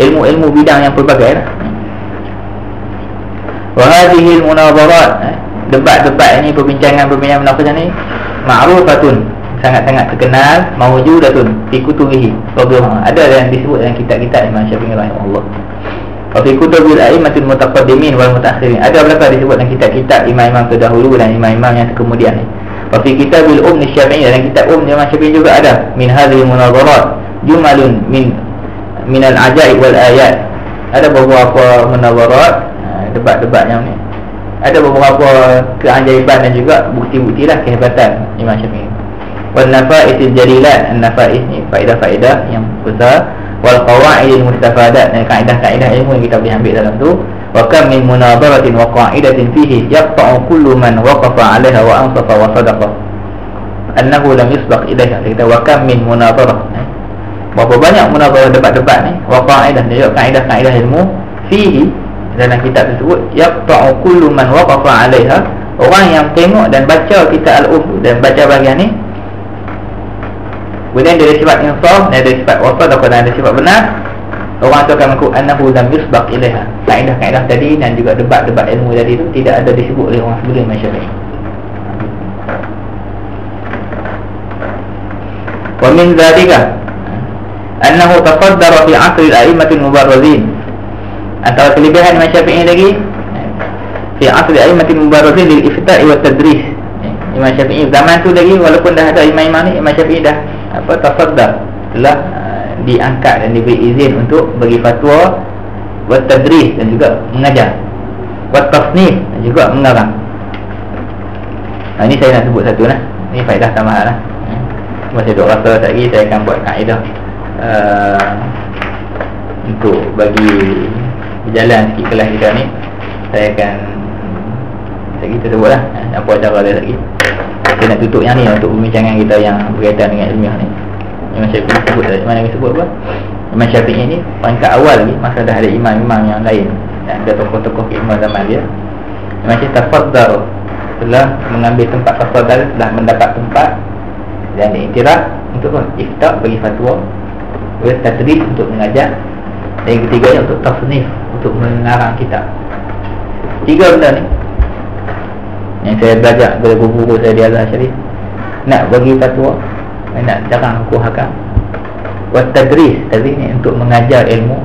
ilmu-ilmu bidang yang pelbagai lah. Wa hadhihi al-munadharat, debat-debat ini, perbincangan-perbincangan munafasah ni ma'rufatun, sangat-sangat terkenal, mawjudatun fi kutubihi, ada yang disebut dalam kitab-kitab Imam Syafi'i rahimahullah. Wa fi kutubil a'immatul mutaqaddimin wal mutaakhirin, ada berapa disebut dalam kitab-kitab imam-imam terdahulu dan imam-imam yang kemudian ni. Wa fi kitabil Syafi'i, dalam kitab Imam Syafi'i juga ada min hadhihi munadharat jumalun min al-ajaib wal ayat, ada beberapa munadharat, debat-debat yang ni, ada beberapa keajaiban dan juga bukti-bukti lah kehebatan Imam Syafi'i. Wal nafaisil jalilat, an-nafais ni faedah-faedah yang besar, wal qawaidil mustafadat, dan kaedah-kaedah ilmu yang kita boleh ambil dalam tu. Wa kam min munadharatin wa qa'idatin fihi yaqta'u kullu man waqafa 'alaiha wa ansafa wa sadaqa annahu lam yusbaq ilaiha. Kita wa kam min munadharah, berapa banyak munadharah, debat-debat ni, wa qa'idah, dan juga kaedah-kaedah ilmu fihi, dalam kitab tersebut, yaqta'u kullu man waqafa 'alaiha, orang yang tengok dan baca kitab al-um dan baca bahagian ni, kemudian dia ada sifat insaf, dan ada sifat wasat, dan ada sifat benar, orang tu akan mengaku annahu lam yusbaq ilaiha. Kaedah-kaedah tadi dan juga debat-debat ilmu tadi tu tidak ada disebut oleh orang sebelum Imam Syafi'i. Wa min dzalika annahu tafaddara fi 'asri al-a'immatil mubarrazin. Antara kelebihan Imam Syafi'i lagi fi 'asri al-a'immatil mubarrazin lil ifta'i wa tadris. Imam Syafi'i zaman tu lagi, walaupun dah ada imam-imam ni, Imam Syafi'i dah tafaddar, telah diangkat dan diberi izin untuk bagi fatwa, wa tadris, dan juga mengajar, wa tasnif, dan juga mengarang. Ini saya nak sebut satu lah. Ini faedah tambahan lah. Masa duk rasa lagi, saya akan buat kaedah untuk bagi berjalan sikit kelas kita ni. Saya akan kita sebut lah apa cara dia lagi. Saya nak tutup yang ni untuk pembincangan kita yang berkaitan dengan ilmiah ni. Imam Syafi'i sebut tadi, mana yang sebut apa? Imam Syafi'i ni peringkat awal lagi, masa dah ada imam-imam yang lain dan ada tokoh-tokoh ilmu zaman dia. Imam Syafi'i tafaddar, telah mengambil tempat tafaddar, telah mendapat tempat dan diiktiraf untuk ifta' bagi fatwa, tadris untuk mengajar, dan yang ketiganya untuk tasnif, untuk mengarang kitab. 3 benda ni yang saya belajar dari guru saya di Azhar Syarif. Nak bagi fatwa, nak jarang hukum hakam, wa tadris, tadris ni untuk mengajar ilmu,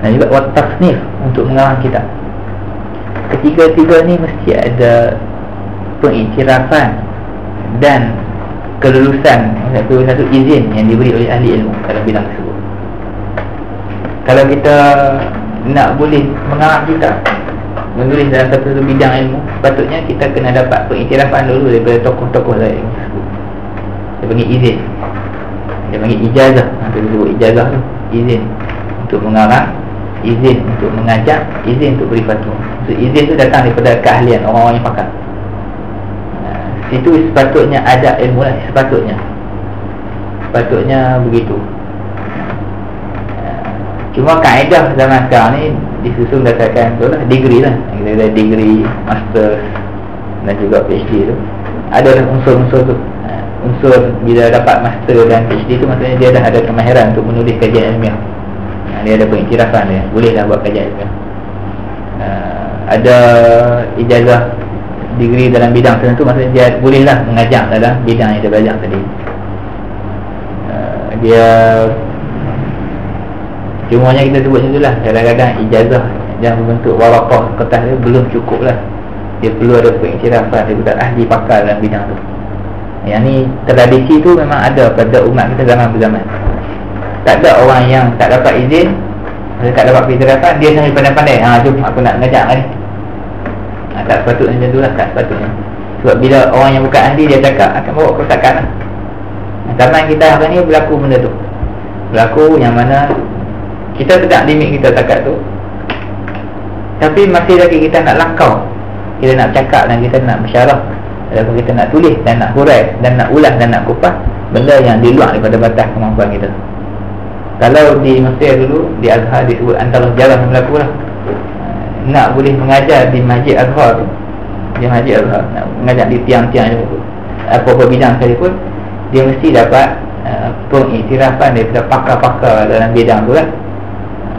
dan juga wa tasnif, untuk mengarang kitab. Ketiga-tiga ni mesti ada pengiktirafan dan kelulusan, satu izin yang diberi oleh ahli ilmu dalam bidang tersebut. Kalau kita nak boleh mengarang kitab, menulis dalam satu bidang ilmu, sepatutnya kita kena dapat pengiktirafan dulu daripada tokoh-tokoh lain tersebut. Dia panggil izin, dia panggil ijazah. Kita sebut ijazah tu, izin untuk mengarang, izin untuk mengajar, izin untuk beri fatwa. So, izin tu datang daripada keahlian orang-orang yang pakar. Itu sepatutnya ada ilmu lah, sepatutnya begitu. Cuma kaedah zaman sekarang ni disusun berdasarkan tu lah, degree lah. Kita ada degree, master dan juga PhD tu. Ada unsur-unsur tu. Unsur bila dapat master dan PhD tu, maksudnya dia dah ada kemahiran untuk menulis kajian ilmiah. Dia ada pengiktirafan dia, boleh dah buat kajian ilmiah. Ada ijazah degree dalam bidang tertentu, maksudnya dia bolehlah mengajar dalam bidang yang dia belajar tadi. Dia cumanya kita sebut macam itulah. Kadang-kadang ijazah yang berbentuk warakah kertas dia belum cukup lah. Dia perlu ada pengiktirafan daripada ahli pakar dalam bidang tu. Yang ni tradisi tu memang ada pada umat kita zaman berzaman. Tak ada orang yang tak dapat izin, tak dapat pengiktirafan, dia sendiri pandai-pandai, jom aku nak mengajar ni. Tak sepatutnya macam tu lah, tak sepatutnya. Sebab bila orang yang bukan ahli dia cakap, akan bawa kerosakan lah. Zaman kita hari ni berlaku benda tu. Berlaku yang mana kita sedang limit kita takat tu, tapi masih lagi kita nak lakau, kita nak cakap dan kita nak bersyarah, ataupun kita nak tulis dan nak hurai dan nak ulas dan nak kupas benda yang di luar daripada batas kemampuan kita. Kalau di Mesir dulu, di Azhar disebut antara jarah yang berlaku lah. Nak boleh mengajar di Masjid Azhar tu, di Masjid Azhar, nak mengajar di tiang-tiang tu, apa-apa bidang sekalipun, dia mesti dapat pengiktirafan daripada pakar-pakar dalam bidang tu lah.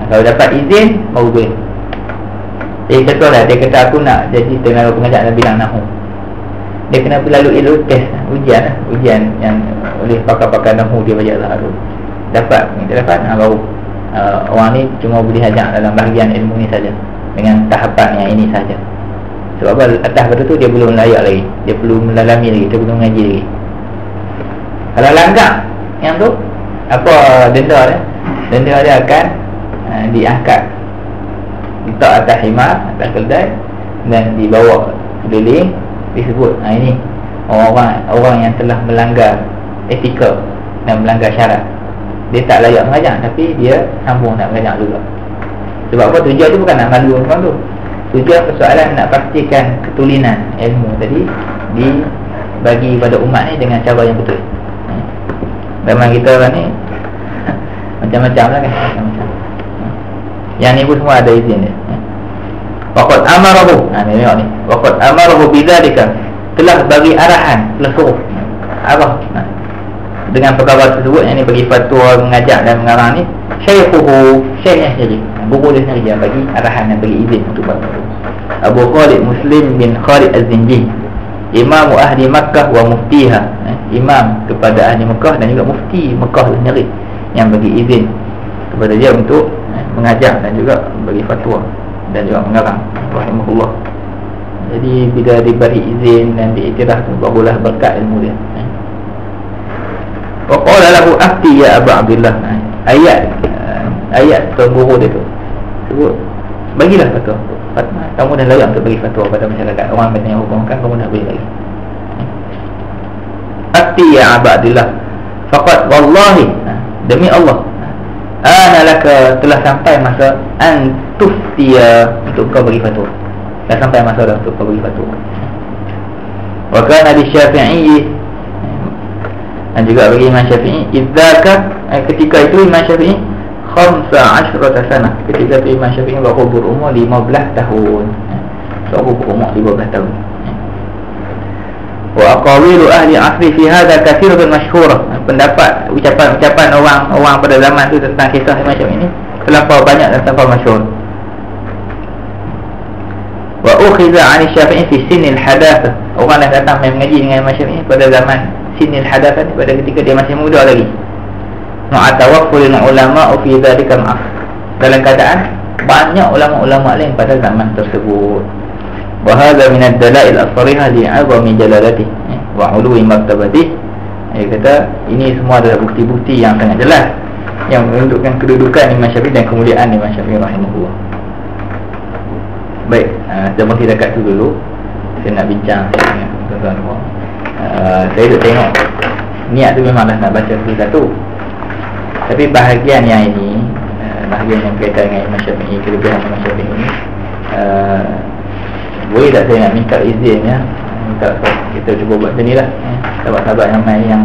Kalau dapat izin, baru boleh. Contohlah, dia kata aku nak jadi tenaga pengajar dalam bidang nahwu. Dia kena melalui test, ujian yang oleh pakar-pakar nahwu dia belajar Azhar tu. Dapat pengiktirafan, baru orang ni cuma boleh ajar dalam bahagian ilmu ni saja, dengan tahapan yang ini saja. Sebab apa? Atas kata tu dia belum layak lagi, dia perlu mendalami lagi, dia belum mengaji lagi. Kalau langgar yang tu, apa denda dia? Denda dia akan diangkat, letak atas himar, atas keldai, dan dibawa keliling, disebut ini orang yang telah melanggar etika dan melanggar syarat. Dia tak layak mengajar, tapi dia sambung nak mengajar juga. Sebab apa? Tujuan tu bukan nak malu orang tu. Tujuan persoalan nak pastikan ketulinan ilmu tadi dibagi pada umat ni dengan cara yang betul. Memang kita orang ni macam-macam lah kan, macam-macam. Yang ni pun semua ada izin dia. Waqad amarahu, ni tengok ni, waqad amarahu bidzalika, telah bagi arahan, telah suruh arah dengan perkara tersebut, yang ni bagi fatwa, mengajar dan mengarang ni syaikhuhu, syaikh sendiri, guru dia sendiri yang bagi arahan dan bagi izin untuk buat itu. Abu Khalid Muslim bin Khalid Az-Zinji, Imam ahli Makkah wa muftiha. imam kepada ahli Mekah dan juga mufti Mekah sendiri yang bagi izin kepada dia untuk mengajar dan juga bagi fatwa dan juga mengarang rahimahullah. Jadi bila diberi izin dan diiktiraf tu, barulah berkat ilmu dia. Wa qala lahu afti ya Abu Abdullah. Ayat tuan guru dia tu sebut, bagilah fatwa. Kamu dah layak untuk bagi fatwa pada masyarakat. Orang bertanya hukum kan, kamu dah boleh bagi. Afti ya Abu Abdullah, faqad wallahi, demi Allah, ana laka, telah sampai masa antuftiya, untuk kau bagi fatwa. Dah sampai masa dah untuk kau bagi fatwa. Wa kana li Syafi'i, dan juga bagi Imam Syafi'i, idzaka, ketika itu Imam Syafi'i 15 sana, ketika itu Imam Syafi'i baru berumur 15 tahun. Baru berumur 15 tahun. Wa aqawilu ahli asri fi hadha katsirun masyhurah. Pendapat, ucapan-ucapan orang pada zaman itu tentang kisah Imam Syafi'i ini terlampau banyak dan terlampau masyhur. Wa ukhiza 'ani Syafi'i fi sinil hadatsah. Orang yang datang mengaji dengan Imam Syafi'i pada zaman sinil hadatsah, pada ketika dia masih muda lagi. Ma'atawaffulil ulama fi dzalikal 'asr. Dalam keadaan banyak ulama-ulama lain pada zaman tersebut. Wa hadha min ad-dalail as-sarihah li 'azami jalalatihi wa 'uluwi martabatihi. Dia kata ini semua adalah bukti-bukti yang sangat jelas yang menunjukkan kedudukan Imam Syafi'i dan kemuliaan Imam Syafi'i rahimahullah. Baik, kita berhenti dekat tu dulu. Saya nak bincang dengan tuan-tuan semua. Saya duk tengok niat tu memanglah nak baca satu-satu, tapi bahagian yang ini, bahagian yang berkaitan dengan Imam Syafi'i, kelebihan Imam Syafi'i ini, boleh tak saya nak minta izin ya, minta kita cuba buat macam ni lah, sahabat-sahabat yang main yang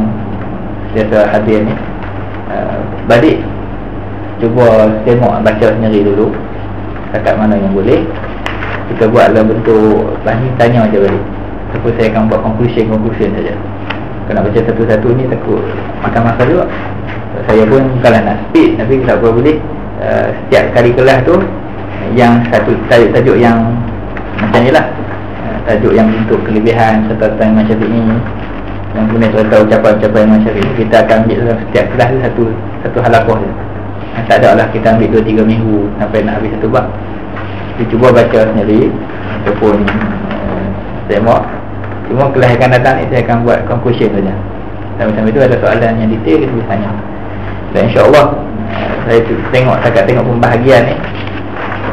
biasa hadir ni, balik cuba tengok baca sendiri dulu setakat mana yang boleh. Kita buat dalam bentuk tanya je balik, ataupun saya akan buat conclusion saja. Kalau baca satu-satu ni takut makan masa juga. Saya pun kalau nak speed, tapi tak boleh. Setiap kali kelas tu yang satu tajuk yang macam ni lah, tajuk yang bentuk kelebihan serta Imam Syafi'i, yang kemudian serta ucapan-ucapan Imam Syafi'i, kita akan ambil dalam setiap kelas tu satu halaqah je. Tak ada lah kita ambil 2-3 minggu sampai nak habis satu bab. Kita cuba baca sendiri ataupun tengok. Cuma kelas akan datang ni saya akan buat conclusion saja. Dan macam itu ada soalan yang detail kita boleh tanya. Dan insya-Allah saya tengok pembahagian ni,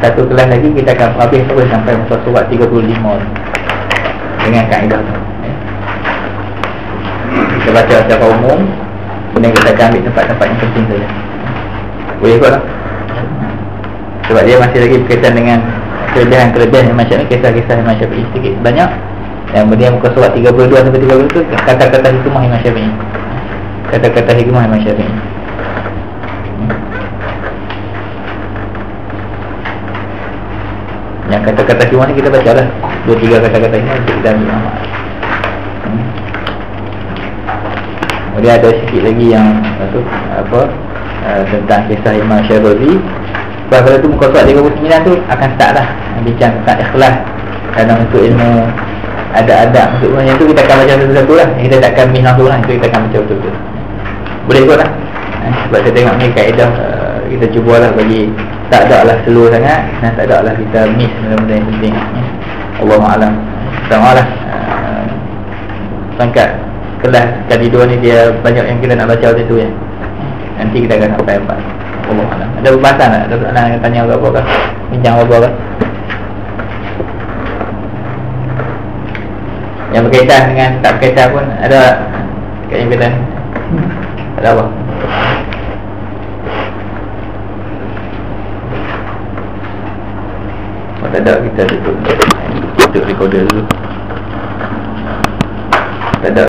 satu kelas lagi kita akan habis terus sampai muka surat 35 dengan kaedah tu. Kita baca secara umum, kemudian kita akan ambil tempat-tempat yang penting saja. Boleh kot lah. Sebab dia masih lagi berkaitan dengan kelebihan Imam Syafi'i, kisah-kisah Imam Syafi'i sedikit banyak. Yang kemudian muka surat 32 sampai 30 tu kata-kata hikmah Imam Syafi'i. Kata-kata hikmah Imam Syafi'i. Yang kata-kata hikmah ni kita baca lah 2-3 kata-kata hikmah kita ambil nama. Kemudian ada sikit lagi yang tentang kisah Imam Syarazi. Pada tu muka surat 39 tu akan start lah bincang tentang ikhlas dalam untuk ilmu ada untuk yang tu kita akan baca satu-satu lah. Kita takkan miss langsung lah, itu kita akan baca betul-betul. Boleh kot lah. Sebab saya tengok ni kaedah kita cubalah bagi tak ada lah slow sangat dan tak ada lah kita miss benda-benda yang penting. Allahu'alam. Sama lah. Sangkat kelas kali 2 ni dia banyak yang kita nak baca waktu tu ya. Nanti kita akan sampai 4. Allahu'alam. Ada perbahasan tak? Ada soalan yang tanya apa kah? Bincang apa kah? Yang berkaitan dengan tak berkaitan pun ada kat yang berkaitan. Ada apa? Kalau tak ada kita tutup recorder dulu. Tak ada.